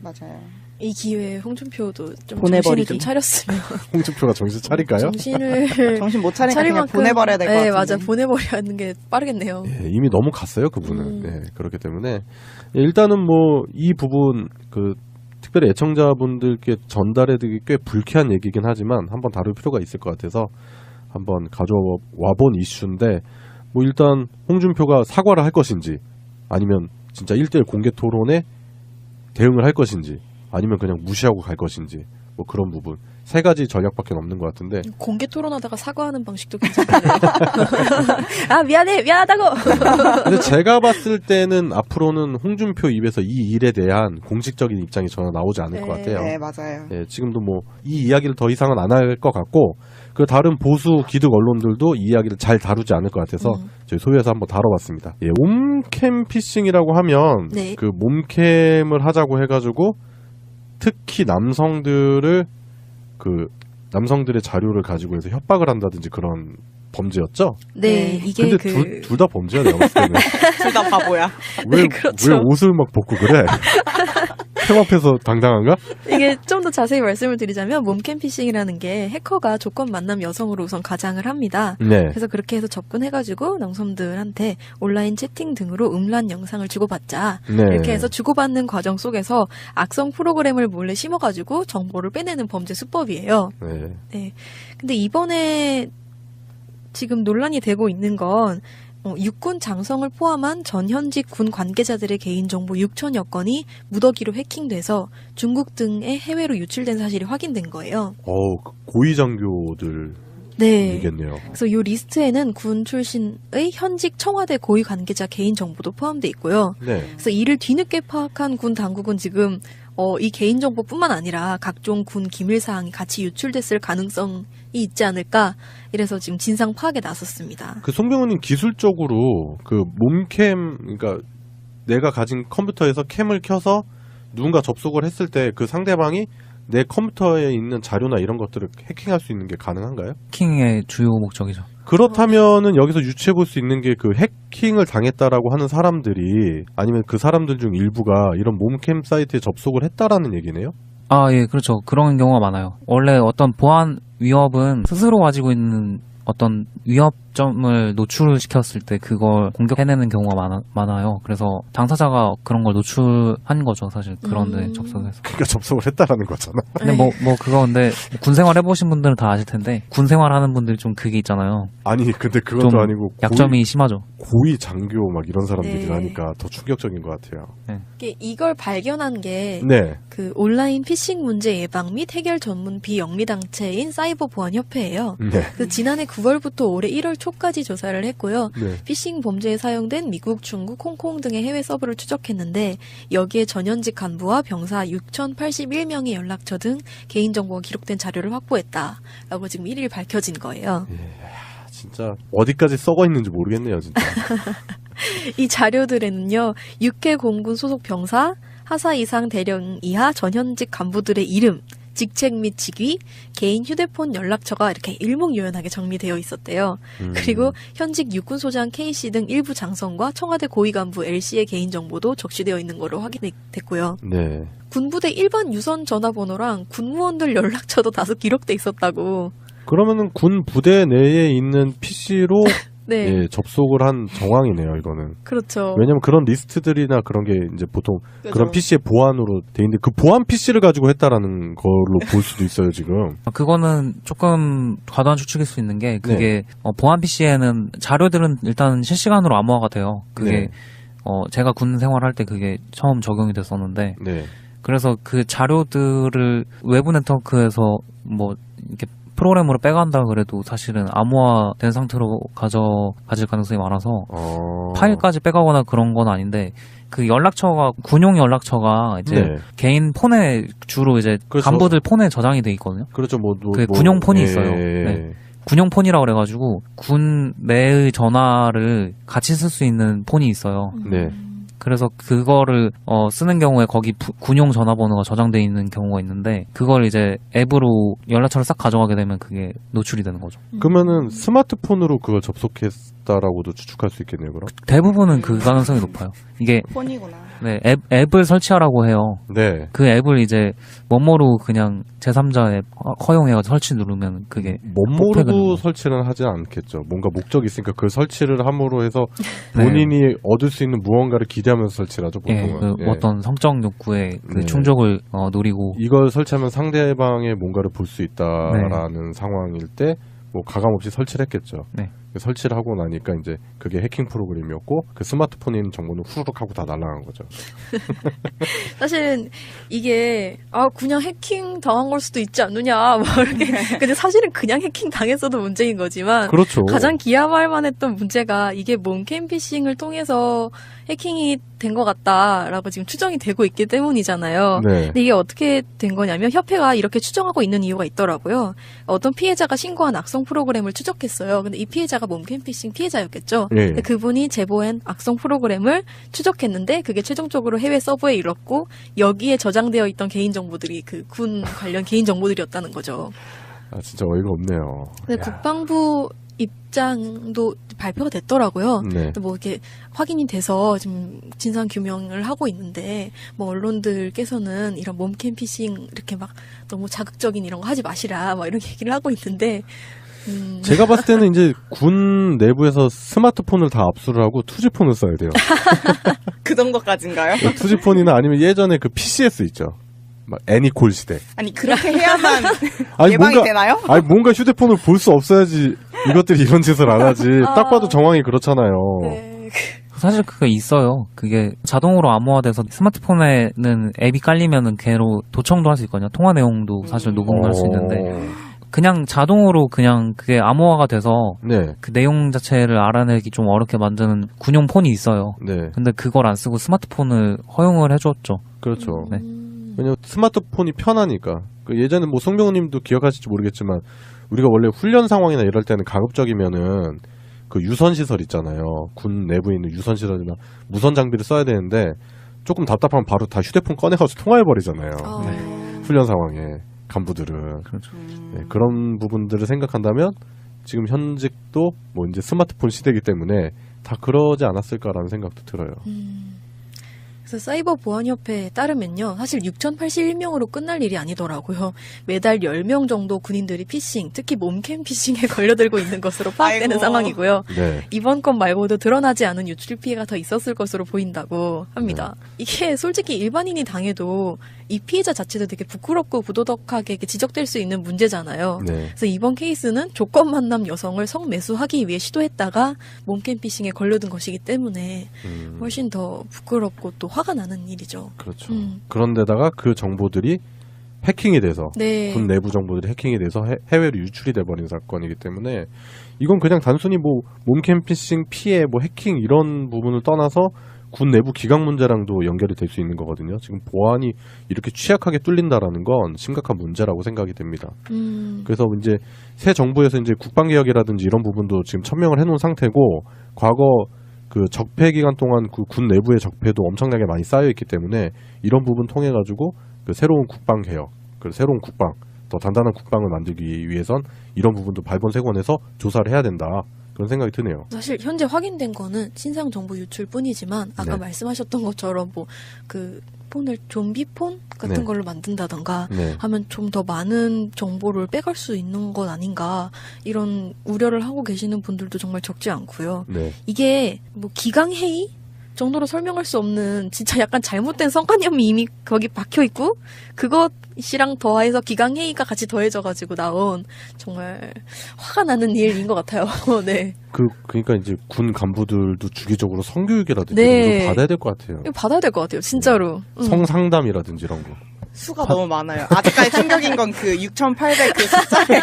맞아요. 이 기회에 홍준표도 좀 보내버리기. 정신을 좀 차렸으면 홍준표가 정신 차릴까요? 정신을 못 차리니까 차릴 그냥 만큼, 보내버려야 될 것 같은데. 네, 맞아. 보내버리는 게 빠르겠네요. 네, 이미 너무 갔어요 그분은. 네, 그렇기 때문에 일단은 뭐 이 부분 그 특별히 애청자분들께 전달해드리기 꽤 불쾌한 얘기긴 하지만 한번 다룰 필요가 있을 것 같아서 한번 가져와 본 이슈인데 뭐 일단 홍준표가 사과를 할 것인지 아니면 진짜 1대1 공개 토론에 대응을 할 것인지 아니면 그냥 무시하고 갈 것인지 뭐 그런 부분 세 가지 전략밖에 없는 것 같은데 공개 토론하다가 사과하는 방식도 괜찮네요. 아 미안하다고. 근데 제가 봤을 때는 앞으로는 홍준표 입에서 이 일에 대한 공식적인 입장이 전혀 나오지 않을 것 같아요. 네, 맞아요. 예, 지금도 뭐 이 이야기를 더 이상은 안 할 것 같고 그 다른 보수 기득 언론들도 이 이야기를 잘 다루지 않을 것 같아서 저희 소위에서 한번 다뤄봤습니다. 예, 몸캠 피싱이라고 하면 네. 그 몸캠을 하자고 해가지고 특히 남성들을 그 남성들의 자료를 가지고 해서 협박을 한다든지 그런 범죄였죠? 네, 이게 근데 둘 다 범죄야 내가 봤을 때는. 둘 다 바보야. 왜, 네, 그렇죠. 왜 옷을 막 벗고 그래? 캠 앞에서 당당한가? 이게 좀 더 자세히 말씀을 드리자면 몸캠 피싱이라는 게 해커가 조건 만남 여성으로 우선 가장을 합니다. 네. 그래서 그렇게 해서 접근해가지고 남성들한테 온라인 채팅 등으로 음란 영상을 주고받자. 네. 이렇게 해서 주고받는 과정 속에서 악성 프로그램을 몰래 심어가지고 정보를 빼내는 범죄 수법이에요. 네. 네. 근데 이번에 지금 논란이 되고 있는 건 육군 장성을 포함한 전현직 군 관계자들의 개인정보 6천여 건이 무더기로 해킹돼서 중국 등의 해외로 유출된 사실이 확인된 거예요. 고위 장교들. 네. 이겠네요. 그래서 이 리스트에는 군 출신의 현직 청와대 고위 관계자 개인정보도 포함돼 있고요. 네. 그래서 이를 뒤늦게 파악한 군 당국은 지금 이 개인정보뿐만 아니라 각종 군 기밀사항이 같이 유출됐을 가능성이 있지 않을까 이래서 지금 진상 파악에 나섰습니다. 그 송병호님 기술적으로 그 몸캠 그러니까 내가 가진 컴퓨터에서 캠을 켜서 누군가 접속을 했을 때 그 상대방이 내 컴퓨터에 있는 자료나 이런 것들을 해킹할 수 있는 게 가능한가요? 해킹의 주요 목적이죠. 그렇다면은 여기서 유추해 볼 수 있는 게 그 해킹을 당했다라고 하는 사람들이 아니면 그 사람들 중 일부가 이런 몸캠 사이트에 접속을 했다라는 얘기네요? 아, 예, 그렇죠. 그런 경우가 많아요. 원래 어떤 보안 위협은 스스로 가지고 있는 어떤 위협점을 노출시켰을 때 그걸 공격해내는 경우가 많아요. 그래서 당사자가 그런 걸 노출한 거죠, 사실. 그런데 접속해서. 그러니까 접속을 했다라는 거잖아. 근데 그거 근데 군 생활 해보신 분들은 다 아실 텐데 군 생활 하는 분들이 좀 그게 있잖아요. 아니 근데 그것도 좀 아니고 약점이 심하죠. 고위 장교 막 이런 사람들이 네. 하니까 더 충격적인 것 같아요. 이걸 발견한 게 네. 그 온라인 피싱 문제 예방 및 해결 전문 비영리 단체인 사이버 보안 협회예요. 네. 그 지난해 9월부터 올해 1월 초까지 조사를 했고요. 네. 피싱 범죄에 사용된 미국, 중국, 홍콩 등의 해외 서버를 추적했는데 여기에 전현직 간부와 병사 6,081명의 연락처 등 개인정보가 기록된 자료를 확보했다라고 지금 1일 밝혀진 거예요. 진짜 어디까지 썩어 있는지 모르겠네요, 진짜. 이 자료들에는요, 육해 공군 소속 병사, 하사 이상 대령 이하 전현직 간부들의 이름, 직책 및 직위, 개인 휴대폰 연락처가 이렇게 일목요연하게 정리되어 있었대요. 그리고 현직 육군소장 K씨 등 일부 장성과 청와대 고위 간부 L씨의 개인정보도 적시되어 있는 거로 확인됐고요. 네. 군부대 일반 유선 전화번호랑 군무원들 연락처도 다수 기록돼 있었다고. 그러면은 군 부대 내에 있는 PC로 네, 예, 접속을 한 정황이네요, 이거는. 그렇죠. 왜냐면 그런 리스트들이나 그런 게 이제 보통 그죠. 그런 PC의 보안으로 돼 있는데 그 보안 PC를 가지고 했다라는 걸로 볼 수도 있어요, 지금. 그거는 조금 과도한 추측일 수 있는 게 그게 보안 PC에는 자료들은 일단 실시간으로 암호화가 돼요. 그게 네. 제가 군 생활할 때 그게 처음 적용이 됐었는데 네. 그래서 그 자료들을 외부 네트워크에서 뭐 이렇게 프로그램으로 빼간다 그래도 사실은 암호화된 상태로 가질 가능성이 많아서 파일까지 빼가거나 그런 건 아닌데 그 연락처가 군용 연락처가 이제 네. 개인 폰에 주로 이제 그렇죠. 간부들 폰에 저장이 돼 있거든요. 그렇죠, 그 군용 폰이 예, 있어요. 네. 군용 폰이라고 그래가지고 군 내의 전화를 같이 쓸 수 있는 폰이 있어요. 네. 그래서 그거를 쓰는 경우에 거기 군용 전화번호가 저장돼 있는 경우가 있는데 그걸 이제 앱으로 연락처를 싹 가져가게 되면 그게 노출이 되는 거죠. 그러면은 스마트폰으로 그걸 접속했다라고도 추측할 수 있겠네요, 그럼? 대부분은 그 가능성이 높아요. 이게 폰이구나. 네, 앱을 설치하라고 해요. 네. 그 앱을 이제 뭐뭐로 그냥 제3자 앱 허용해가지고 설치 누르면 그게 멋모르고 뽑혀가는 설치는 하지 않겠죠. 뭔가 목적이 있으니까 그 설치를 함으로 해서 본인이 얻을 수 있는 무언가를 기대하면서 설치를 하죠, 예, 보통은. 그 어떤 성적 욕구의 그 네. 충족을 노리고 이걸 설치하면 상대방의 뭔가를 볼 수 있다라는 상황일 때 뭐 가감없이 설치를 했겠죠. 네. 설치를 하고 나니까 이제 그게 해킹 프로그램이었고 그 스마트폰에 있는 정보는 후루룩 하고 다 날아간 거죠. 사실은 이게 그냥 해킹 당한 걸 수도 있지 않느냐 뭐 이렇게 근데 사실은 그냥 해킹 당했어도 문제인 거지만 그렇죠. 가장 기함할 만했던 문제가 이게 몸캠 피싱을 통해서 해킹이 된 것 같다라고 지금 추정이 되고 있기 때문이잖아요. 네. 근데 이게 어떻게 된 거냐면 협회가 이렇게 추정하고 있는 이유가 있더라고요. 어떤 피해자가 신고한 악성 프로그램을 추적했어요. 근데 이 피해자가 몸캠 피싱 피해자였겠죠. 네. 근데 그분이 제보한 악성 프로그램을 추적했는데 그게 최종적으로 해외 서버에 이뤘고 여기에 저장되어 있던 개인정보들이 그 군 관련 개인정보들이었다는 거죠. 아 진짜 어이가 없네요. 근데 국방부 입장도 발표가 됐더라고요. 네. 뭐 이렇게 확인이 돼서 지금 진상 규명을 하고 있는데 뭐 언론들께서는 이런 몸캠 피싱 이렇게 막 너무 자극적인 이런 거 하지 마시라 막 이런 얘기를 하고 있는데 제가 봤을 때는 이제 군 내부에서 스마트폰을 다 압수를 하고 투지폰을 써야 돼요. 그 정도까지인가요? 투지폰이나 아니면 예전에 그 PCS 있죠. 막 애니콜 시대. 아니 그렇게 해야만 아니, 예방이 되나요? 아니 뭔가 휴대폰을 볼 수 없어야지 이것들이 이런 짓을 안 하지. 딱 봐도 정황이 그렇잖아요. 네. 사실 그게 있어요. 그게 자동으로 암호화돼서 스마트폰에는 앱이 깔리면은 걔로 도청도 할 수 있거든요. 통화 내용도 사실 녹음할 수 있는데 그냥 자동으로 그냥 그게 암호화가 돼서 네. 그 내용 자체를 알아내기 좀 어렵게 만드는 군용 폰이 있어요. 네. 근데 그걸 안 쓰고 스마트폰을 허용을 해줬죠. 그렇죠. 네. 왜냐면 스마트폰이 편하니까. 그 예전에 뭐 송병호님도 기억하실지 모르겠지만 우리가 원래 훈련 상황이나 이럴 때는 가급적이면은 그 유선 시설 있잖아요. 군 내부에 있는 유선 시설이나 무선 장비를 써야 되는데 조금 답답하면 바로 다 휴대폰 꺼내가지고 통화해 버리잖아요. 훈련 상황에 간부들은 그렇죠. 네, 그런 부분들을 생각한다면 지금 현직도 뭐 이제 스마트폰 시대이기 때문에 다 그러지 않았을까라는 생각도 들어요. 그래서 사이버보안협회에 따르면요. 사실 6,081명으로 끝날 일이 아니더라고요. 매달 10명 정도 군인들이 피싱, 특히 몸캠 피싱에 걸려들고 있는 것으로 파악되는 아이고. 상황이고요. 네. 이번 건 말고도 드러나지 않은 유출 피해가 더 있었을 것으로 보인다고 합니다. 이게 솔직히 일반인이 당해도 이 피해자 자체도 되게 부끄럽고 부도덕하게 이렇게 지적될 수 있는 문제잖아요. 네. 그래서 이번 케이스는 조건 만남 여성을 성매수하기 위해 시도했다가 몸캠 피싱에 걸려든 것이기 때문에 훨씬 더 부끄럽고 또 화가 나는 일이죠. 그렇죠. 그런데다가 그 정보들이 해킹이 돼서 네. 군 내부 정보들이 해킹이 돼서 해외로 유출이 돼버린 사건이기 때문에 이건 그냥 단순히 뭐 몸캠 피싱 피해 뭐 해킹 이런 부분을 떠나서 군 내부 기강 문제랑도 연결이 될 수 있는 거거든요. 지금 보안이 이렇게 취약하게 뚫린다라는 건 심각한 문제라고 생각이 됩니다. 그래서 이제 새 정부에서 이제 국방개혁이라든지 이런 부분도 지금 천명을 해놓은 상태고 과거 그 적폐 기간 동안 그 군 내부의 적폐도 엄청나게 많이 쌓여 있기 때문에 이런 부분 통해 가지고 그 새로운 국방개혁, 그 새로운 국방, 더 단단한 국방을 만들기 위해선 이런 부분도 발본색원해서 조사를 해야 된다. 그런 생각이 드네요. 사실 현재 확인된 거는 신상 정보 유출뿐이지만 아까 네. 말씀하셨던 것처럼 뭐 그 폰을 좀비폰 같은 네. 걸로 만든다던가 네. 하면 좀 더 많은 정보를 빼갈 수 있는 것 아닌가 이런 우려를 하고 계시는 분들도 정말 적지 않고요. 네. 이게 뭐 기강회의 정도로 설명할 수 없는 진짜 약간 잘못된 성관념이 이미 거기 박혀 있고 그것이랑 더해서 기강회의가 같이 더해져가지고 나온 정말 화가 나는 일인 것 같아요. 네. 그러니까 이제 군 간부들도 주기적으로 성교육이라든지 네. 이런 거 받아야 될 것 같아요. 이거 받아야 될 것 같아요. 진짜로. 성상담이라든지 이런 거. 수가 너무 많아요. 아직까지 충격인 건 그 6,800 그 숫자예요.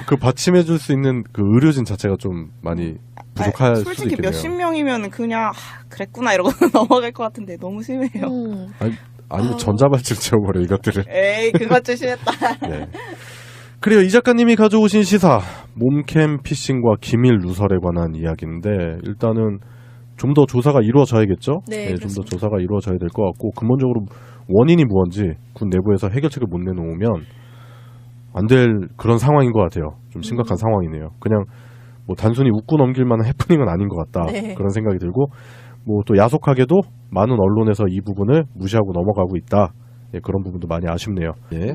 그 받침해줄 수 있는 그 의료진 자체가 좀 많이 부족할 수도 솔직히 있겠네요. 몇십 명이면 그냥 그랬구나 이러고 넘어갈 것 같은데 너무 심해요. 아니면 전자발찌를 채워버려 이것들을. 에이 그것 좀 심했다. 네. 그래요. 이 작가님이 가져오신 시사 몸캠 피싱과 기밀 누설에 관한 이야기인데 일단은 좀 더 조사가 이루어져야겠죠. 네, 좀 더 그렇습니다. 조사가 이루어져야 될 것 같고 근본적으로 원인이 무언지 군 내부에서 해결책을 못 내놓으면 안 될 그런 상황인 것 같아요. 좀 심각한 상황이네요. 그냥 뭐 단순히 웃고 넘길 만한 해프닝은 아닌 것 같다. 네. 그런 생각이 들고 뭐 또 야속하게도 많은 언론에서 이 부분을 무시하고 넘어가고 있다. 예, 그런 부분도 많이 아쉽네요. 예.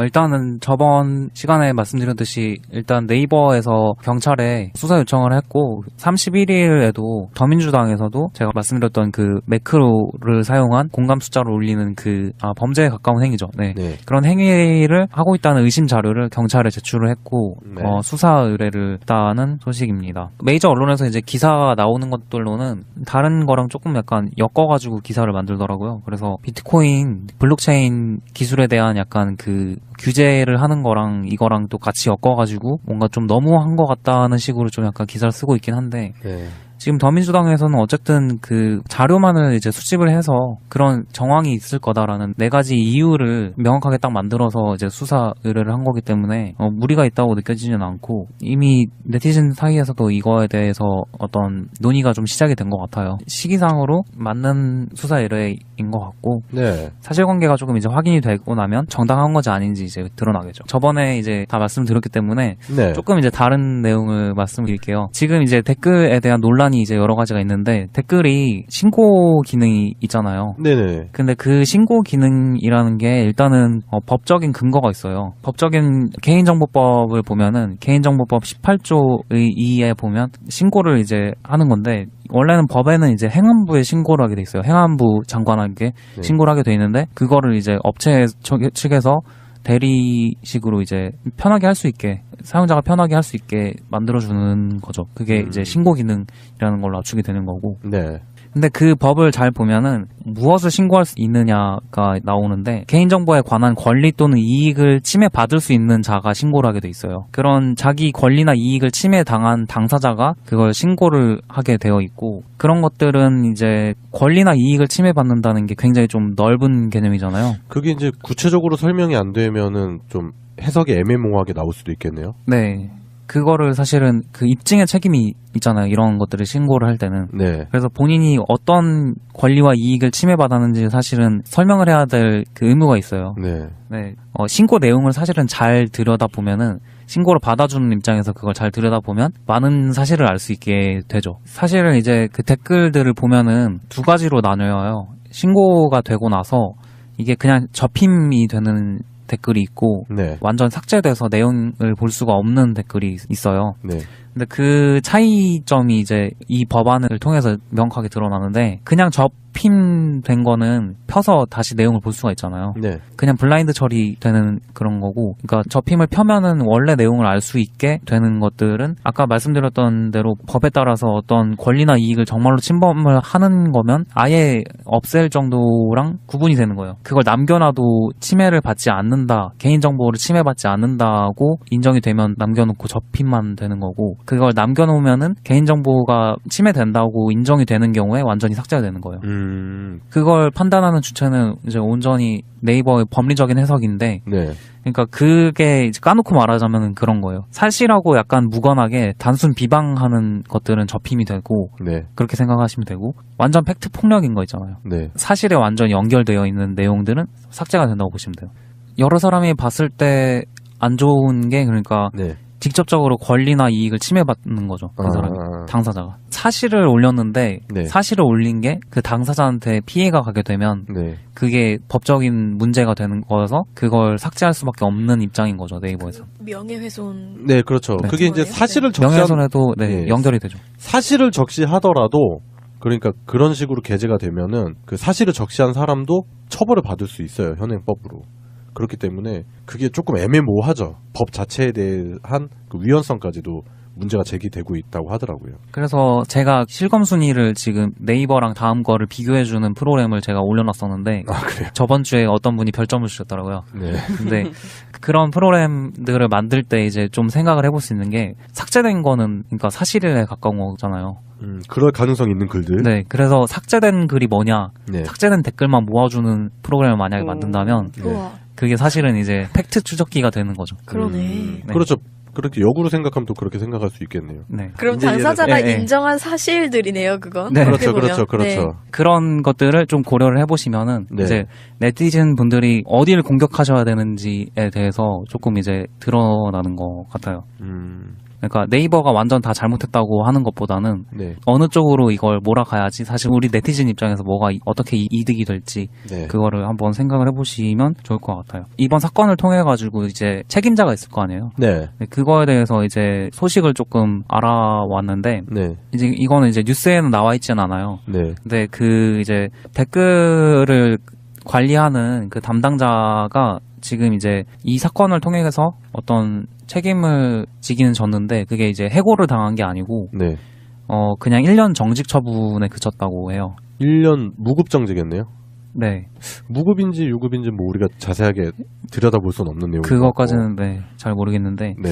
일단은 저번 시간에 말씀드렸듯이 일단 네이버에서 경찰에 수사 요청을 했고 31일에도 더민주당에서도 제가 말씀드렸던 그 매크로를 사용한 공감 숫자를 올리는 그 범죄에 가까운 행위죠. 네. 네. 그런 행위를 하고 있다는 의심 자료를 경찰에 제출을 했고 네. 수사 의뢰를 했다는 소식입니다. 메이저 언론에서 이제 기사가 나오는 것들로는 다른 거랑 조금 약간 엮어가지고 기사를 만들더라고요. 그래서 비트코인, 블록체인 기술에 대한 약간 그 규제를 하는 거랑 이거랑 또 같이 엮어가지고 뭔가 좀 너무한 것 같다는 식으로 좀 약간 기사를 쓰고 있긴 한데 네. 지금 더민주당에서는 어쨌든 그 자료만을 이제 수집을 해서 그런 정황이 있을 거다라는 4가지 이유를 명확하게 딱 만들어서 이제 수사 의뢰를 한 거기 때문에 무리가 있다고 느껴지지는 않고 이미 네티즌 사이에서도 이거에 대해서 어떤 논의가 좀 시작이 된 것 같아요. 시기상으로 맞는 수사 의뢰인 것 같고 네. 사실관계가 조금 이제 확인이 되고 나면 정당한 건지 아닌지 이제 드러나겠죠. 저번에 이제 다 말씀드렸기 때문에 네. 조금 이제 다른 내용을 말씀드릴게요. 지금 이제 댓글에 대한 논란이 이제 여러 가지가 있는데 댓글이 신고 기능이 있잖아요. 네네. 근데 그 신고 기능이라는 게 일단은 법적인 근거가 있어요. 법적인 개인정보법을 보면은 개인정보법 18조의 2에 보면 신고를 이제 하는 건데 원래는 법에는 이제 행안부에 신고를 하게 돼 있어요. 행안부 장관에게 네. 신고를 하게 돼 있는데 그거를 이제 업체 측에서 대리식으로 이제 편하게 할 수 있게 사용자가 편하게 할 수 있게 만들어주는 거죠. 그게 이제 신고 기능이라는 걸로 압축이 되는 거고. 네. 근데 그 법을 잘 보면은 무엇을 신고할 수 있느냐가 나오는데 개인정보에 관한 권리 또는 이익을 침해받을 수 있는 자가 신고를 하게 돼 있어요. 그런 자기 권리나 이익을 침해당한 당사자가 그걸 신고를 하게 되어 있고 그런 것들은 이제 권리나 이익을 침해받는다는 게 굉장히 좀 넓은 개념이잖아요. 그게 이제 구체적으로 설명이 안 되면은 좀 해석이 애매모호하게 나올 수도 있겠네요. 네. 그거를 사실은 그 입증의 책임이 있잖아요. 이런 것들을 신고를 할 때는. 네. 그래서 본인이 어떤 권리와 이익을 침해받았는지 사실은 설명을 해야 될 그 의무가 있어요. 네. 네. 신고 내용을 사실은 잘 들여다보면은 신고를 받아주는 입장에서 그걸 잘 들여다보면 많은 사실을 알 수 있게 되죠. 사실은 이제 그 댓글들을 보면은 두 가지로 나뉘어요. 신고가 되고 나서 이게 그냥 접힘이 되는 댓글이 있고 네. 완전 삭제돼서 내용을 볼 수가 없는 댓글이 있어요. 네. 근데 그 차이점이 이제 이 법안을 통해서 명확하게 드러나는데 그냥 접힘된 거는 펴서 다시 내용을 볼 수가 있잖아요. 네. 그냥 블라인드 처리되는 그런 거고, 그러니까 접힘을 펴면은 원래 내용을 알 수 있게 되는 것들은 아까 말씀드렸던 대로 법에 따라서 어떤 권리나 이익을 정말로 침범을 하는 거면 아예 없앨 정도랑 구분이 되는 거예요. 그걸 남겨놔도 침해를 받지 않는다, 개인정보를 침해받지 않는다고 인정이 되면 남겨놓고 접힘만 되는 거고, 그걸 남겨놓으면은 개인정보가 침해된다고 인정이 되는 경우에 완전히 삭제가 되는 거예요. 그걸 판단하는 주체는 이제 온전히 네이버의 법리적인 해석인데, 네. 그러니까 그게 이제 까놓고 말하자면 그런 거예요. 사실하고 약간 무관하게 단순 비방하는 것들은 접힘이 되고, 네. 그렇게 생각하시면 되고, 완전 팩트 폭력인 거 있잖아요. 네. 사실에 완전히 연결되어 있는 내용들은 삭제가 된다고 보시면 돼요. 여러 사람이 봤을 때 안 좋은 게, 그러니까 네. 직접적으로 권리나 이익을 침해받는 거죠. 그 사람이. 당사자가. 사실을 올렸는데, 네. 사실을 올린 게 그 당사자한테 피해가 가게 되면, 네. 그게 법적인 문제가 되는 거여서 그걸 삭제할 수밖에 없는 입장인 거죠, 네이버에서. 명예훼손. 네, 그렇죠. 네. 그게 이제 네. 사실을 적시한 명예훼손에도 네, 네. 연결이 되죠. 사실을 적시하더라도 그러니까 그런 식으로 게재가 되면은 그 사실을 적시한 사람도 처벌을 받을 수 있어요, 현행법으로. 그렇기 때문에 그게 조금 애매모호하죠. 법 자체에 대한 그 위헌성까지도 문제가 제기되고 있다고 하더라고요. 그래서 제가 실검 순위를 지금 네이버랑 다음 거를 비교해주는 프로그램을 제가 올려놨었는데, 아, 그래요? 저번 주에 어떤 분이 별점을 주셨더라고요. 네. 근데 그런 프로그램들을 만들 때 이제 좀 생각을 해볼 수 있는 게, 삭제된 거는 그러니까 사실에 가까운 거잖아요. 그럴 가능성 있는 글들. 네, 그래서 삭제된 글이 뭐냐, 네. 삭제된 댓글만 모아주는 프로그램을 만약에 만든다면 네. 우와, 그게 사실은 이제 팩트 추적기가 되는 거죠. 그러네. 네. 그렇죠. 그렇게 역으로 생각하면 또 그렇게 생각할 수 있겠네요. 네. 그럼 이제 당사자가 예, 예. 인정한 사실들이네요, 그건. 네. 어떻게 그렇죠, 보면. 그렇죠. 네. 그런 것들을 좀 고려를 해보시면은 네. 이제 네티즌 분들이 어디를 공격하셔야 되는지에 대해서 조금 이제 드러나는 것 같아요. 그러니까 네이버가 완전 다 잘못했다고 하는 것보다는 네. 어느 쪽으로 이걸 몰아가야지 사실 우리 네티즌 입장에서 뭐가 어떻게 이득이 될지 네. 그거를 한번 생각을 해보시면 좋을 것 같아요. 이번 사건을 통해 가지고 이제 책임자가 있을 거 아니에요. 네. 네, 그거에 대해서 이제 소식을 조금 알아왔는데 네. 이제 이거는 이제 뉴스에는 나와 있지는 않아요. 네. 근데 그 이제 댓글을 관리하는 그 담당자가 지금 이제 이 사건을 통해서 어떤 책임을 지기는 졌는데 그게 이제 해고를 당한 게 아니고 네. 그냥 1년 정직 처분에 그쳤다고 해요. 1년 무급정지겠네요. 네. 무급인지 유급인지 뭐 우리가 자세하게 들여다볼 수는 없는 내용. 그것까지는 네, 잘 모르겠는데 네.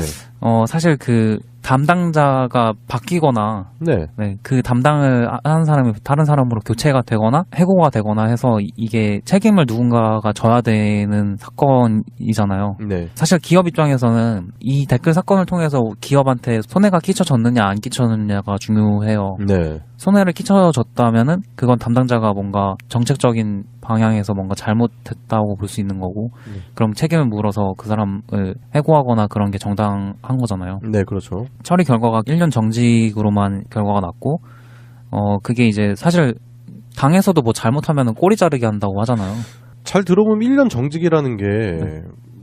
사실 그 담당자가 바뀌거나 네. 네, 그 담당을 하는 사람이 다른 사람으로 교체가 되거나 해고가 되거나 해서 이게 책임을 누군가가 져야 되는 사건이잖아요. 네. 사실 기업 입장에서는 이 댓글 사건을 통해서 기업한테 손해가 끼쳐졌느냐 안 끼쳐졌느냐가 중요해요. 네. 손해를 끼쳐졌다면은 그건 담당자가 뭔가 정책적인 방향에서 뭔가 잘못했다고 볼 수 있는 거고 그럼 책임을 물어서 그 사람을 해고하거나 그런 게 정당한 거잖아요. 네, 그렇죠. 처리 결과가 1년 정직으로만 결과가 났고 그게 이제 사실 당에서도 뭐 잘못하면 꼬리 자르게 한다고 하잖아요. 잘 들어보면 1년 정직이라는 게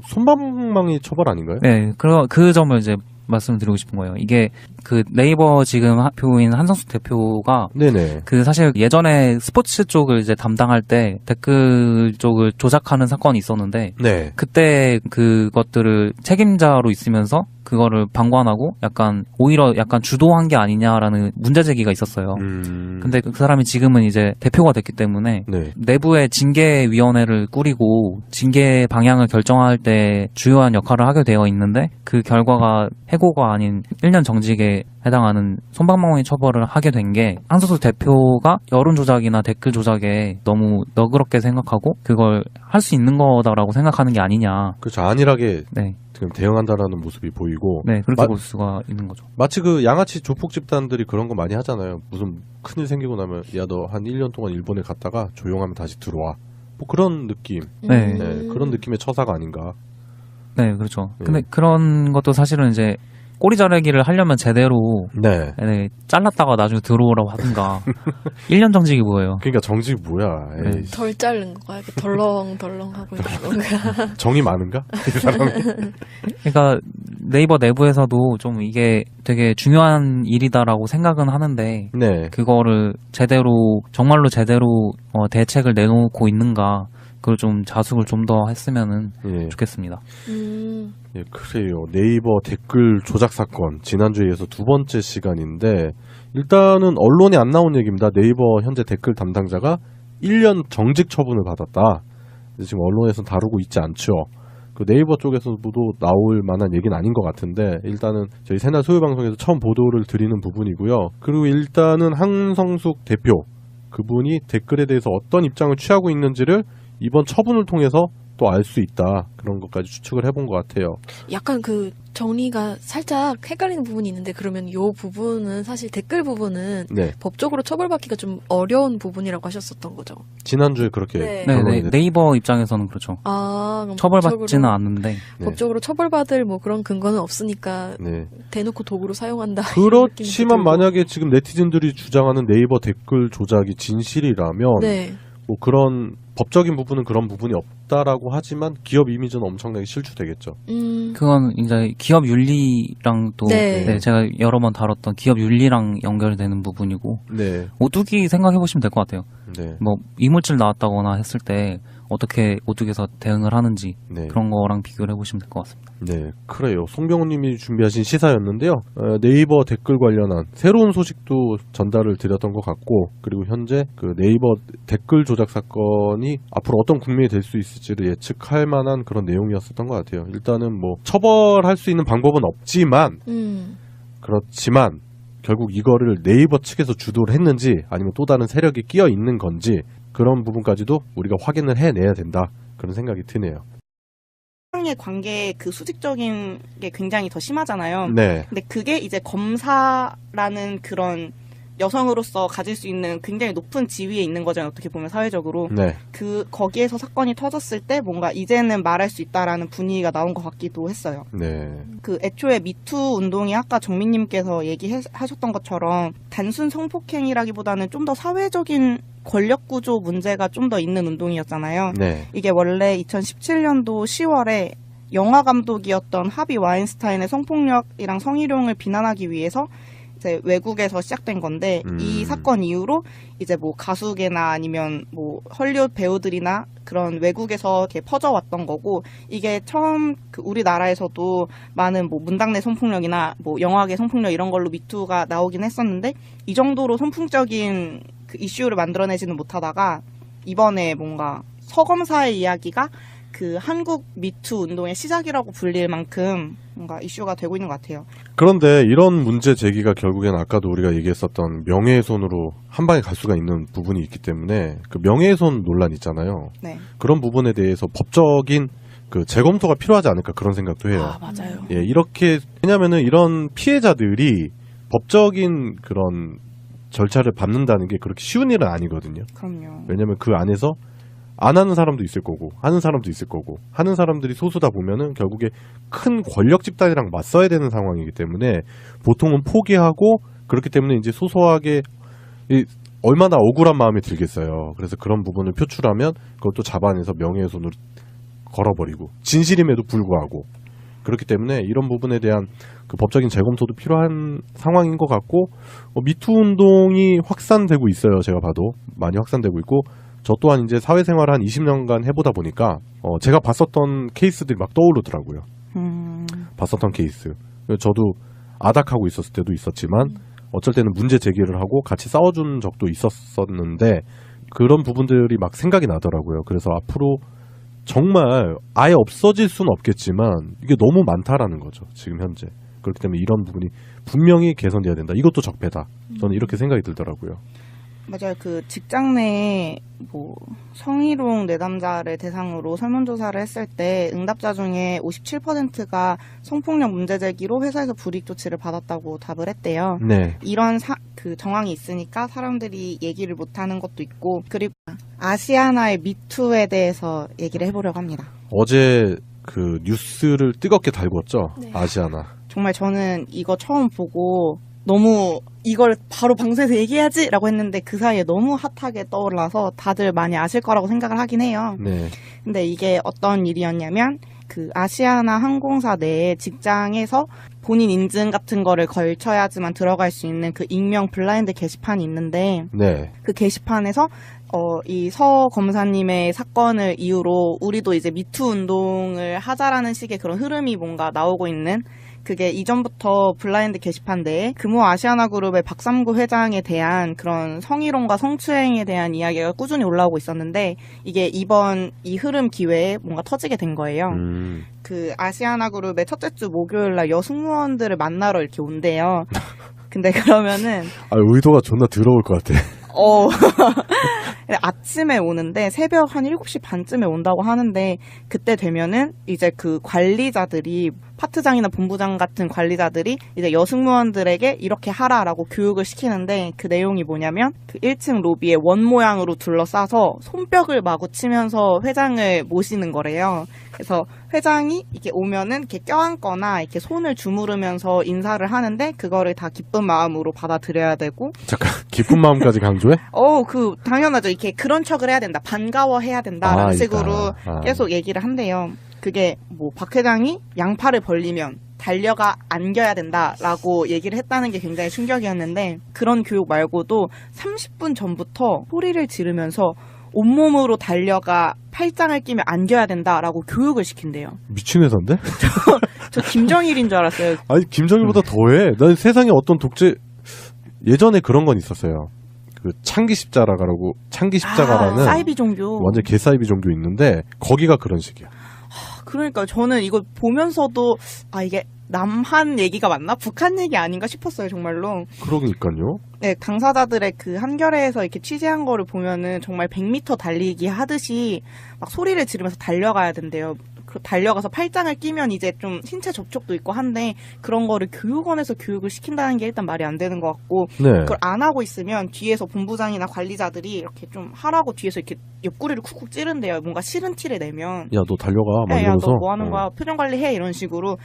솜방망이 처벌 아닌가요? 네, 그 점을 이제 말씀드리고 싶은 거예요. 이게 그 네이버 지금 대표인 한성수 대표가 네네. 그 사실 예전에 스포츠 쪽을 이제 담당할 때 댓글 쪽을 조작하는 사건이 있었는데 네. 그때 그것들을 책임자로 있으면서 그거를 방관하고 약간 오히려 약간 주도한 게 아니냐라는 문제 제기가 있었어요. 근데 그 사람이 지금은 이제 대표가 됐기 때문에 네. 내부에 징계위원회를 꾸리고 징계 방향을 결정할 때 주요한 역할을 하게 되어 있는데 그 결과가 해고가 아닌 1년 정직에 해당하는 솜방망이 처벌을 하게 된 게 한성수 대표가 여론 조작이나 댓글 조작에 너무 너그럽게 생각하고 그걸 할 수 있는 거다라고 생각하는 게 아니냐. 그렇죠. 안일하게 네. 지금 대응한다라는 모습이 보이고 네, 그렇게 볼 수가 있는 거죠. 마치 그 양아치 조폭 집단들이 그런 거 많이 하잖아요. 무슨 큰일 생기고 나면 야 너 한 1년 동안 일본에 갔다가 조용하면 다시 들어와. 뭐 그런 느낌. 네. 네, 그런 느낌의 처사가 아닌가. 네, 그렇죠. 네. 근데 그런 것도 사실은 이제 꼬리 자르기를 하려면 제대로 네. 네, 잘랐다가 나중에 들어오라고 하든가 1년 정직이 뭐예요. 그러니까 정직이 뭐야. 에이, 네. 덜 자른 거야. 이렇게 덜렁덜렁 하고 있는 건가? 정이 많은가? 이 사람이. 그러니까 네이버 내부에서도 좀 이게 되게 중요한 일이다라고 생각은 하는데 네. 그거를 제대로 정말로 제대로 대책을 내놓고 있는가 그걸 좀 자숙을 좀 더 했으면은 예. 좋겠습니다. 예, 그래요. 네이버 댓글 조작 사건 지난주에 이어서 두 번째 시간인데 일단은 언론에 안 나온 얘기입니다. 네이버 현재 댓글 담당자가 1년 정직 처분을 받았다. 지금 언론에서는 다루고 있지 않죠. 그 네이버 쪽에서도 나올 만한 얘기는 아닌 것 같은데 일단은 저희 새날 소유방송에서 처음 보도를 드리는 부분이고요. 그리고 일단은 한성숙 대표 그분이 댓글에 대해서 어떤 입장을 취하고 있는지를 이번 처분을 통해서 또 알 수 있다. 그런 것까지 추측을 해본 것 같아요. 약간 그 정리가 살짝 헷갈리는 부분이 있는데 그러면 요 부분은 사실 댓글 부분은 네. 법적으로 처벌받기가 좀 어려운 부분이라고 하셨었던 거죠. 지난주에 그렇게 네. 결론이 됐- 네이버 입장에서는 그렇죠. 그럼 처벌받지는 않는데 네. 법적으로 처벌받을 뭐 그런 근거는 없으니까 네. 대놓고 도구로 사용한다. 이런 느낌이 그렇지만 들고. 만약에 지금 네티즌들이 주장하는 네이버 댓글 조작이 진실이라면 네. 뭐 그런 법적인 부분은 그런 부분이 없다라고 하지만 기업 이미지는 엄청나게 실추되겠죠. 그건 이제 기업 윤리랑 또 네. 네, 제가 여러 번 다뤘던 기업 윤리랑 연결되는 부분이고 네. 오뚜기 생각해 보시면 될 것 같아요. 네. 뭐 이물질 나왔다거나 했을 때 어떻게 오뚜기에서 대응을 하는지 네. 그런 거랑 비교를 해보시면 될 것 같습니다. 네, 그래요. 송병훈님이 준비하신 시사였는데요. 네이버 댓글 관련한 새로운 소식도 전달을 드렸던 것 같고, 그리고 현재 그 네이버 댓글 조작 사건이 앞으로 어떤 국면이 될 수 있을지를 예측할 만한 그런 내용이었었던 것 같아요. 일단은 뭐 처벌할 수 있는 방법은 없지만, 그렇지만 결국 이거를 네이버 측에서 주도를 했는지 아니면 또 다른 세력이 끼어 있는 건지 그런 부분까지도 우리가 확인을 해내야 된다. 그런 생각이 드네요. 의 관계 그 수직적인 게 굉장히 더 심하잖아요. 네. 근데 그게 이제 검사라는 그런 여성으로서 가질 수 있는 굉장히 높은 지위에 있는 거잖아요. 어떻게 보면 사회적으로. 네. 거기에서 사건이 터졌을 때 뭔가 이제는 말할 수 있다라는 분위기가 나온 것 같기도 했어요. 네. 그 애초에 미투 운동이 아까 정민님께서 얘기하셨던 것처럼 단순 성폭행이라기보다는 좀 더 사회적인 권력 구조 문제가 좀 더 있는 운동이었잖아요. 네. 이게 원래 2017년도 10월에 영화 감독이었던 하비 와인스타인의 성폭력이랑 성희롱을 비난하기 위해서 이제 외국에서 시작된 건데 이 사건 이후로 이제 뭐 가수계나 아니면 뭐 헐리우드 배우들이나 그런 외국에서 이렇게 퍼져왔던 거고 이게 처음 그 우리나라에서도 많은 뭐 문당내 성폭력이나 뭐 영화계 성폭력 이런 걸로 미투가 나오긴 했었는데 이 정도로 선풍적인 그 이슈를 만들어내지는 못하다가 이번에 뭔가 서검사의 이야기가 그 한국 미투 운동의 시작이라고 불릴 만큼 뭔가 이슈가 되고 있는 것 같아요. 그런데 이런 문제 제기가 결국엔 아까도 우리가 얘기했었던 명예훼손으로 한 방에 갈 수가 있는 부분이 있기 때문에 그 명예훼손 논란 있잖아요. 네. 그런 부분에 대해서 법적인 그 재검토가 필요하지 않을까 그런 생각도 해요. 맞아요. 예, 이렇게 왜냐면은 이런 피해자들이 법적인 그런 절차를 밟는다는 게 그렇게 쉬운 일은 아니거든요. 그럼요. 왜냐면 그 안에서 안 하는 사람도 있을 거고 하는 사람도 있을 거고 하는 사람들이 소수다 보면은 결국에 큰 권력 집단이랑 맞서야 되는 상황이기 때문에 보통은 포기하고 그렇기 때문에 이제 소소하게 얼마나 억울한 마음이 들겠어요. 그래서 그런 부분을 표출하면 그것도 잡아내서 명예훼손으로 걸어버리고 진실임에도 불구하고 그렇기 때문에 이런 부분에 대한 그 법적인 재검토도 필요한 상황인 것 같고 미투 운동이 확산되고 있어요. 제가 봐도 많이 확산되고 있고 저 또한 이제 사회생활을 한 20년간 해보다 보니까 제가 봤었던 케이스들이 막 떠오르더라고요. 봤었던 케이스. 저도 아닥하고 있었을 때도 있었지만 어쩔 때는 문제 제기를 하고 같이 싸워준 적도 있었었는데 그런 부분들이 막 생각이 나더라고요. 그래서 앞으로 정말 아예 없어질 수는 없겠지만 이게 너무 많다라는 거죠. 지금 현재. 그렇기 때문에 이런 부분이 분명히 개선돼야 된다. 이것도 적폐다. 저는 이렇게 생각이 들더라고요. 맞아요. 그 직장 내에 뭐 성희롱 내담자를 대상으로 설문조사를 했을 때 응답자 중에 57%가 성폭력 문제 제기로 회사에서 불이익 조치를 받았다고 답을 했대요. 네. 이런 그 정황이 있으니까 사람들이 얘기를 못하는 것도 있고, 그리고 아시아나의 미투에 대해서 얘기를 해보려고 합니다. 어제 그 뉴스를 뜨겁게 달궜죠. 네. 아시아나. 정말 저는 이거 처음 보고 너무 이걸 바로 방송에서 얘기해야지라고 했는데 그 사이에 너무 핫하게 떠올라서 다들 많이 아실 거라고 생각을 하긴 해요. 네. 근데 이게 어떤 일이었냐면 그 아시아나 항공사 내에 직장에서 본인 인증 같은 거를 걸쳐야지만 들어갈 수 있는 그 익명 블라인드 게시판이 있는데, 네. 그 게시판에서 이 서 검사님의 사건을 이유로 우리도 이제 미투 운동을 하자라는 식의 그런 흐름이 뭔가 나오고 있는, 그게 이전부터 블라인드 게시판 내에 금호 아시아나그룹의 박삼구 회장에 대한 그런 성희롱과 성추행에 대한 이야기가 꾸준히 올라오고 있었는데, 이게 이번 이 흐름 기회에 뭔가 터지게 된 거예요. 그 아시아나그룹의 첫째 주 목요일 날 여승무원들을 만나러 이렇게 온대요. 근데 그러면은 의도가 존나 더러울 것 같아. 아침에 오는데 새벽 한 7시 반쯤에 온다고 하는데, 그때 되면은 이제 그 관리자들이, 파트장이나 본부장 같은 관리자들이 이제 여승무원들에게 이렇게 하라라고 교육을 시키는데, 그 내용이 뭐냐면 그 1층 로비에 원 모양으로 둘러싸서 손뼉을 마구 치면서 회장을 모시는 거래요. 그래서 회장이 이렇게 오면은 이렇게 껴안거나 이렇게 손을 주무르면서 인사를 하는데, 그거를 다 기쁜 마음으로 받아들여야 되고. 잠깐, 기쁜 마음까지 강조해? 당연하죠. 이렇게 그런 척을 해야 된다. 반가워해야 된다라는 식으로 계속 얘기를 한대요. 그게 뭐 박 회장이 양팔을 벌리면 달려가 안겨야 된다라고 얘기를 했다는 게 굉장히 충격이었는데, 그런 교육 말고도 30분 전부터 소리를 지르면서 온몸으로 달려가 팔짱을 끼며 안겨야 된다라고 교육을 시킨대요. 미친 회사인데? 저 김정일인 줄 알았어요. 아니, 김정일보다 더해. 난 세상에 어떤 예전에 그런 건 있었어요. 그 창기 십자가라는 사이비 종교. 완전 개사이비 종교 있는데 거기가 그런 식이야. 그러니까 저는 이거 보면서도 이게 남한 얘기가 맞나? 북한 얘기 아닌가 싶었어요, 정말로. 그러니까요. 네, 당사자들의 그 한겨레에서 이렇게 취재한 거를 보면은 정말 100m 달리기 하듯이 막 소리를 지르면서 달려가야 된대요. 달려가서 팔짱을 끼면 이제 좀 신체 접촉도 있고 한데, 그런 거를 교육원에서 교육을 시킨다는 게 일단 말이 안 되는 것 같고, 네. 그걸 안 하고 있으면 뒤에서 본부장이나 관리자들이 이렇게 좀 하라고 뒤에서 이렇게 옆구리를 쿡쿡 찌른대요. 뭔가 싫은 티를 내면. 야, 너 달려가. 막 야, 이러면서. 너 뭐 하는 거야? 표정 관리해. 이런 식으로.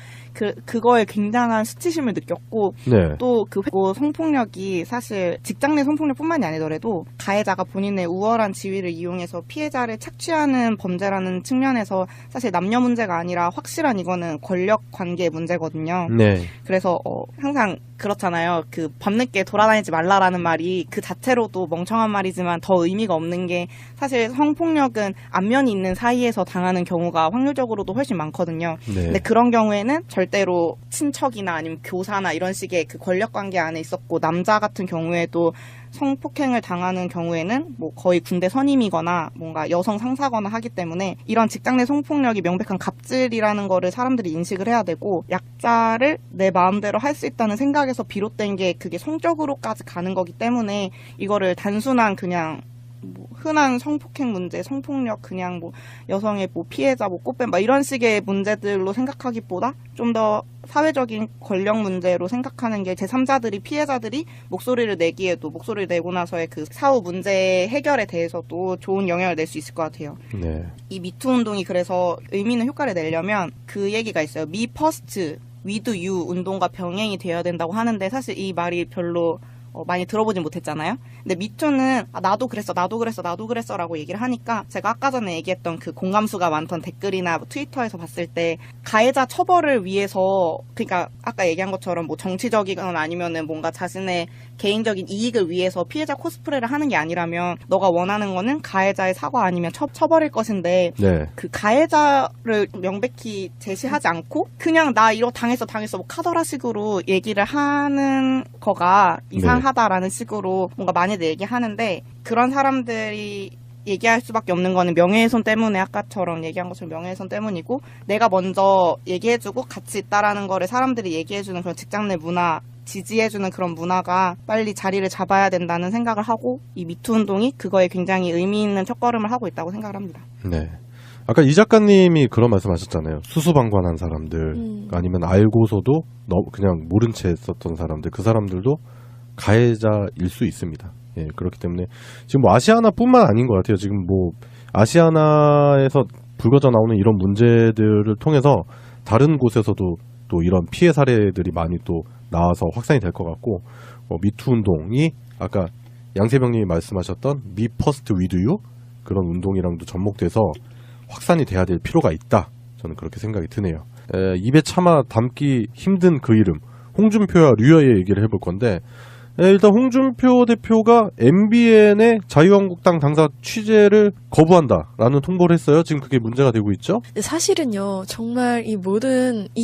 그거에 굉장한 수치심을 느꼈고, 네. 또 그 성폭력이 사실 직장 내 성폭력뿐만이 아니더라도 가해자가 본인의 우월한 지위를 이용해서 피해자를 착취하는 범죄라는 측면에서 사실 남녀 문제가 아니라 확실한 이거는 권력 관계 문제거든요. 네. 그래서 항상 그렇잖아요. 그 밤늦게 돌아다니지 말라라는 말이 그 자체로도 멍청한 말이지만 더 의미가 없는 게, 사실 성폭력은 안면이 있는 사이에서 당하는 경우가 확률적으로도 훨씬 많거든요. 네. 근데 그런 경우에는 절대로 친척이나 아니면 교사나 이런 식의 그 권력 관계 안에 있었고, 남자 같은 경우에도 성폭행을 당하는 경우에는 뭐 거의 군대 선임이거나 뭔가 여성 상사거나 하기 때문에, 이런 직장 내 성폭력이 명백한 갑질이라는 거를 사람들이 인식을 해야 되고, 약자를 내 마음대로 할 수 있다는 생각에서 비롯된 게 그게 성적으로까지 가는 거기 때문에, 이거를 단순한 그냥 뭐 흔한 성폭행 문제, 성폭력, 그냥 뭐 여성의 뭐 피해자, 뭐 꽃뱀, 막 이런 식의 문제들로 생각하기보다 좀 더 사회적인 권력 문제로 생각하는 게, 제3자들이, 피해자들이 목소리를 내기에도, 목소리를 내고 나서의 그 사후 문제 해결에 대해서도 좋은 영향을 낼 수 있을 것 같아요. 네. 이 미투 운동이 그래서 의미 있는 효과를 내려면 그 얘기가 있어요. 미 퍼스트, 위드 유 운동과 병행이 되어야 된다고 하는데, 사실 이 말이 별로 많이 들어보진 못했잖아요. 근데 미투는 나도 그랬어 라고 얘기를 하니까, 제가 아까 전에 얘기했던 그 공감수가 많던 댓글이나 뭐 트위터에서 봤을 때, 가해자 처벌을 위해서, 그러니까 아까 얘기한 것처럼 뭐 정치적이거나 아니면은 뭔가 자신의 개인적인 이익을 위해서 피해자 코스프레를 하는 게 아니라면, 너가 원하는 거는 가해자의 사과 아니면 처벌일 것인데, 네. 그 가해자를 명백히 제시하지 않고 그냥 나 이거 당했어 뭐 카더라식으로 얘기를 하는 거가 이상하다라는 식으로 뭔가 많이들 얘기하는데, 그런 사람들이 얘기할 수밖에 없는 거는 명예훼손 때문에, 아까처럼 얘기한 것처럼 명예훼손 때문이고, 내가 먼저 얘기해주고 같이 있다라는 거를 사람들이 얘기해주는 그런 직장 내 문화, 지지해주는 그런 문화가 빨리 자리를 잡아야 된다는 생각을 하고 이 미투 운동이 그거에 굉장히 의미 있는 첫걸음을 하고 있다고 생각을 합니다. 네. 아까 이 작가님이 그런 말씀하셨잖아요. 수수방관한 사람들 아니면 알고서도 그냥 모른 채 했었던 사람들 그 사람들도 가해자일 수 있습니다. 예, 그렇기 때문에 지금 뭐 아시아나뿐만 아닌 것 같아요. 지금 뭐 아시아나에서 불거져 나오는 이런 문제들을 통해서 다른 곳에서도 또 이런 피해 사례들이 많이 또 나와서 확산이 될 것 같고 미투 운동이 아까 양세병님이 말씀하셨던 미 퍼스트 위드 유 그런 운동이랑도 접목돼서 확산이 돼야 될 필요가 있다. 저는 그렇게 생각이 드네요. 입에 참아 담기 힘든 그 이름 홍준표와 류여의 얘기를 해볼 건데 일단 홍준표 대표가 MBN의 자유한국당 당사 취재를 거부한다라는 통보를 했어요. 지금 그게 문제가 되고 있죠. 사실은요, 정말 이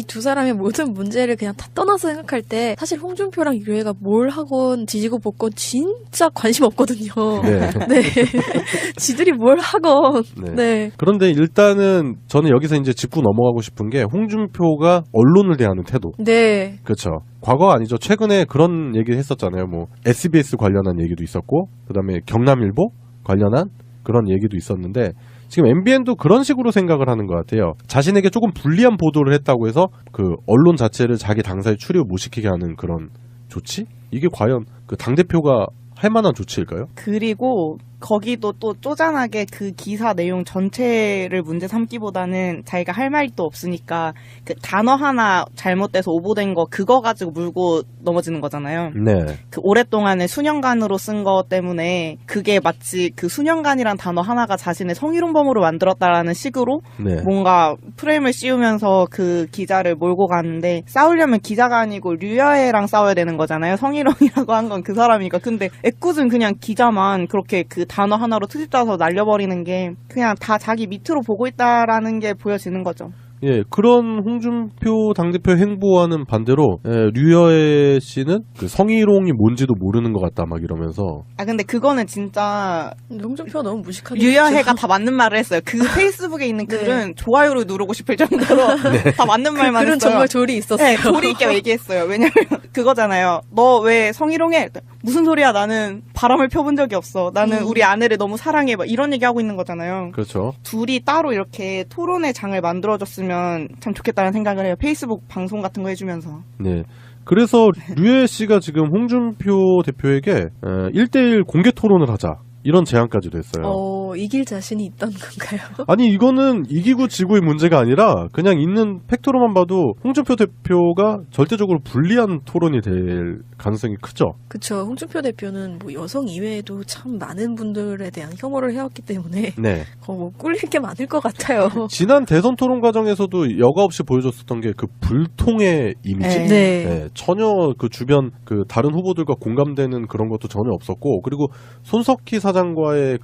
두 사람의 모든 문제를 그냥 다 떠나서 생각할 때 사실 홍준표랑 유해가 뭘 하건 지지고 볶건 진짜 관심 없거든요. 네. 네. 지들이 뭘 하건. 네. 네. 그런데 일단은 저는 여기서 이제 짚고 넘어가고 싶은 게 홍준표가 언론을 대하는 태도. 네. 그렇죠. 과거 아니죠. 최근에 그런 얘기 했었잖아요. 뭐 SBS 관련한 얘기도 있었고 그다음에 경남일보 관련한 그런 얘기도 있었는데 지금 MBN도 그런 식으로 생각을 하는 것 같아요. 자신에게 조금 불리한 보도를 했다고 해서 그 언론 자체를 자기 당사에 출입 못 시키게 하는 그런 조치? 이게 과연 그 당대표가 할 만한 조치일까요? 그리고 거기도 또 쪼잔하게 그 기사 내용 전체를 문제 삼기보다는 자기가 할 말이 또 없으니까 그 단어 하나 잘못돼서 오보된 거 그거 가지고 물고 넘어지는 거잖아요. 네. 그 오랫동안의 수년간으로 쓴 거 때문에 그게 마치 그 수년간이란 단어 하나가 자신의 성희롱범으로 만들었다라는 식으로 네. 뭔가 프레임을 씌우면서 그 기자를 몰고 가는데 싸우려면 기자가 아니고 류여애랑 싸워야 되는 거잖아요. 성희롱이라고 한 건 그 사람이니까. 근데 애꿎은 그냥 기자만 그렇게 그 단어 하나로 트집 짜서 날려버리는 게 그냥 다 자기 밑으로 보고 있다라는 게 보여지는 거죠. 예, 그런 홍준표 당대표 행보와는 반대로 류여애 씨는 그 성희롱이 뭔지도 모르는 것 같다 막 이러면서 근데 그거는 진짜 홍준표가 너무 무식하게 류여애가 다 맞는 말을 했어요. 그 페이스북에 있는 네. 글은 좋아요를 누르고 싶을 정도로 다 맞는 말만 글은 했어요. 정말 조리 있었어요. 네, 조리 있게 얘기했어요. 왜냐면 그거잖아요. 너 왜 성희롱해? 무슨 소리야? 나는 바람을 펴본 적이 없어. 나는 우리 아내를 너무 사랑해. 막 이런 얘기하고 있는 거잖아요. 그렇죠. 둘이 따로 이렇게 토론의 장을 만들어줬으면 참 좋겠다는 생각을 해요. 페이스북 방송 같은 거 해주면서. 네. 그래서 류여애 씨가 지금 홍준표 대표에게 1대1 공개 토론을 하자. 이런 제안까지도 했어요. 이길 자신이 있던 건가요? 아니 이거는 이기고 지고의 문제가 아니라 그냥 있는 팩토로만 봐도 홍준표 대표가 절대적으로 불리한 토론이 될 가능성이 크죠. 그쵸. 홍준표 대표는 뭐 여성 이외에도 참 많은 분들에 대한 혐오를 해왔기 때문에 네. 뭐 꿀릴 게 많을 것 같아요. 지난 대선 토론 과정에서도 여과 없이 보여줬었던 게 그 불통의 이미지. 네. 네, 전혀 그 주변 그 다른 후보들과 공감되는 그런 것도 전혀 없었고 그리고 손석희 사장과의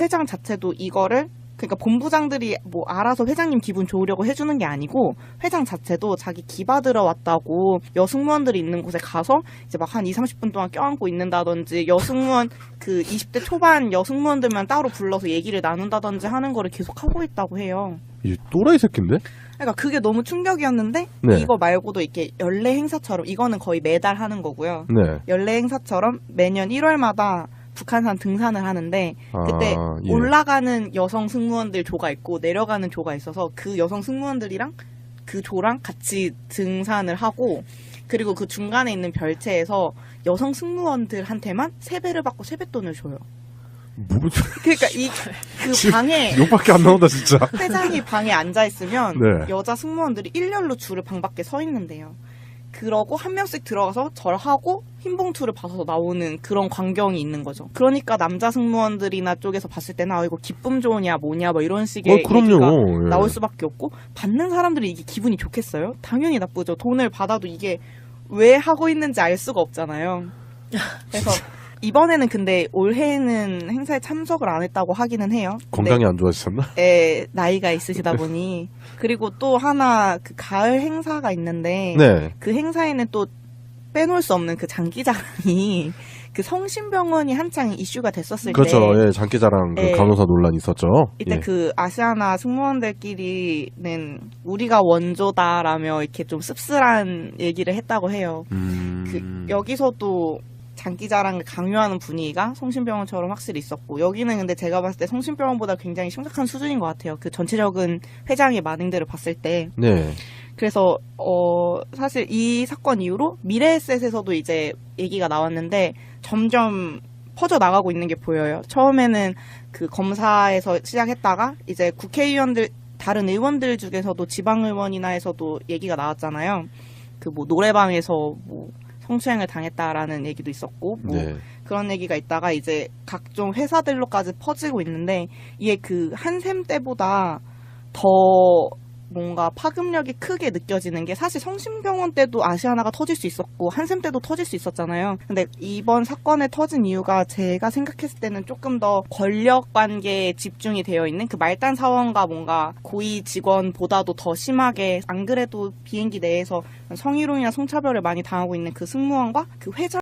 회장 자체도 이거를 그러니까 본부장들이 뭐 알아서 회장님 기분 좋으려고 해주는 게 아니고 회장 자체도 자기 기받으러 왔다고 여승무원들이 있는 곳에 가서 이제 막 한 20-30분 동안 껴안고 있는다든지 여승무원 그 20대 초반 여승무원들만 따로 불러서 얘기를 나눈다든지 하는 거를 계속 하고 있다고 해요. 이 또라이 새끼인데? 그러니까 그게 너무 충격이었는데 네. 이거 말고도 이렇게 연례 행사처럼 이거는 거의 매달 하는 거고요. 네. 연례 행사처럼 매년 1월마다 북한산 등산을 하는데 그때 예. 올라가는 여성 승무원들 조가 있고 내려가는 조가 있어서 그 여성 승무원들이랑 그 조랑 같이 등산을 하고 그리고 그 중간에 있는 별채에서 여성 승무원들한테만 세배를 받고 세뱃돈을 줘요. 그러니까 그 방에 욕밖에 안 나온다 진짜. 회장이 방에 앉아 있으면 네. 여자 승무원들이 일렬로 줄을 방 밖에 서 있는데요. 그러고 한 명씩 들어가서 절하고 흰 봉투를 받아서 나오는 그런 광경이 있는 거죠. 그러니까 남자 승무원들이나 쪽에서 봤을 때는 이거 기쁨 좋으냐 뭐냐 뭐 이런 식의 그럼요. 얘기가 예. 나올 수밖에 없고 받는 사람들이 이게 기분이 좋겠어요? 당연히 나쁘죠. 돈을 받아도 이게 왜 하고 있는지 알 수가 없잖아요. 그래서 이번에는 근데 올해는 행사에 참석을 안 했다고 하기는 해요. 건강이 안 좋아지셨나? 나이가 있으시다 보니. 그리고 또 하나 그 가을 행사가 있는데 네. 그 행사에는 또 빼놓을 수 없는 그 장기자랑이 그 성심병원이 한창 이슈가 됐었을 그렇죠. 때 예, 장기자랑 그 예. 간호사 논란이 있었죠. 이때 예. 그 아시아나 승무원들끼리는 우리가 원조다라며 이렇게 좀 씁쓸한 얘기를 했다고 해요. 그 여기서도 장기자랑을 강요하는 분위기가 성심병원처럼 확실히 있었고, 여기는 근데 제가 봤을 때 성심병원보다 굉장히 심각한 수준인 것 같아요. 그 전체적인 회장의 만행들을 봤을 때. 네. 그래서 사실 이 사건 이후로 미래에셋에서도 이제 얘기가 나왔는데 점점 퍼져 나가고 있는 게 보여요. 처음에는 그 검사에서 시작했다가 이제 국회의원들, 다른 의원들 중에서도 지방의원이나 해서도 얘기가 나왔잖아요. 그 뭐 노래방에서 뭐 성추행을 당했다라는 얘기도 있었고, 뭐 네. 그런 얘기가 있다가 이제 각종 회사들로까지 퍼지고 있는데, 이게 그 한샘 때보다 더 뭔가 파급력이 크게 느껴지는 게, 사실 성심병원 때도 아시아나가 터질 수 있었고 한샘 때도 터질 수 있었잖아요. 근데 이번 사건에 터진 이유가 제가 생각했을 때는 조금 더 권력 관계에 집중이 되어 있는, 그 말단 사원과 뭔가 고위 직원보다도 더 심하게, 안 그래도 비행기 내에서 성희롱이나 성차별을 많이 당하고 있는 그 승무원과 그 회장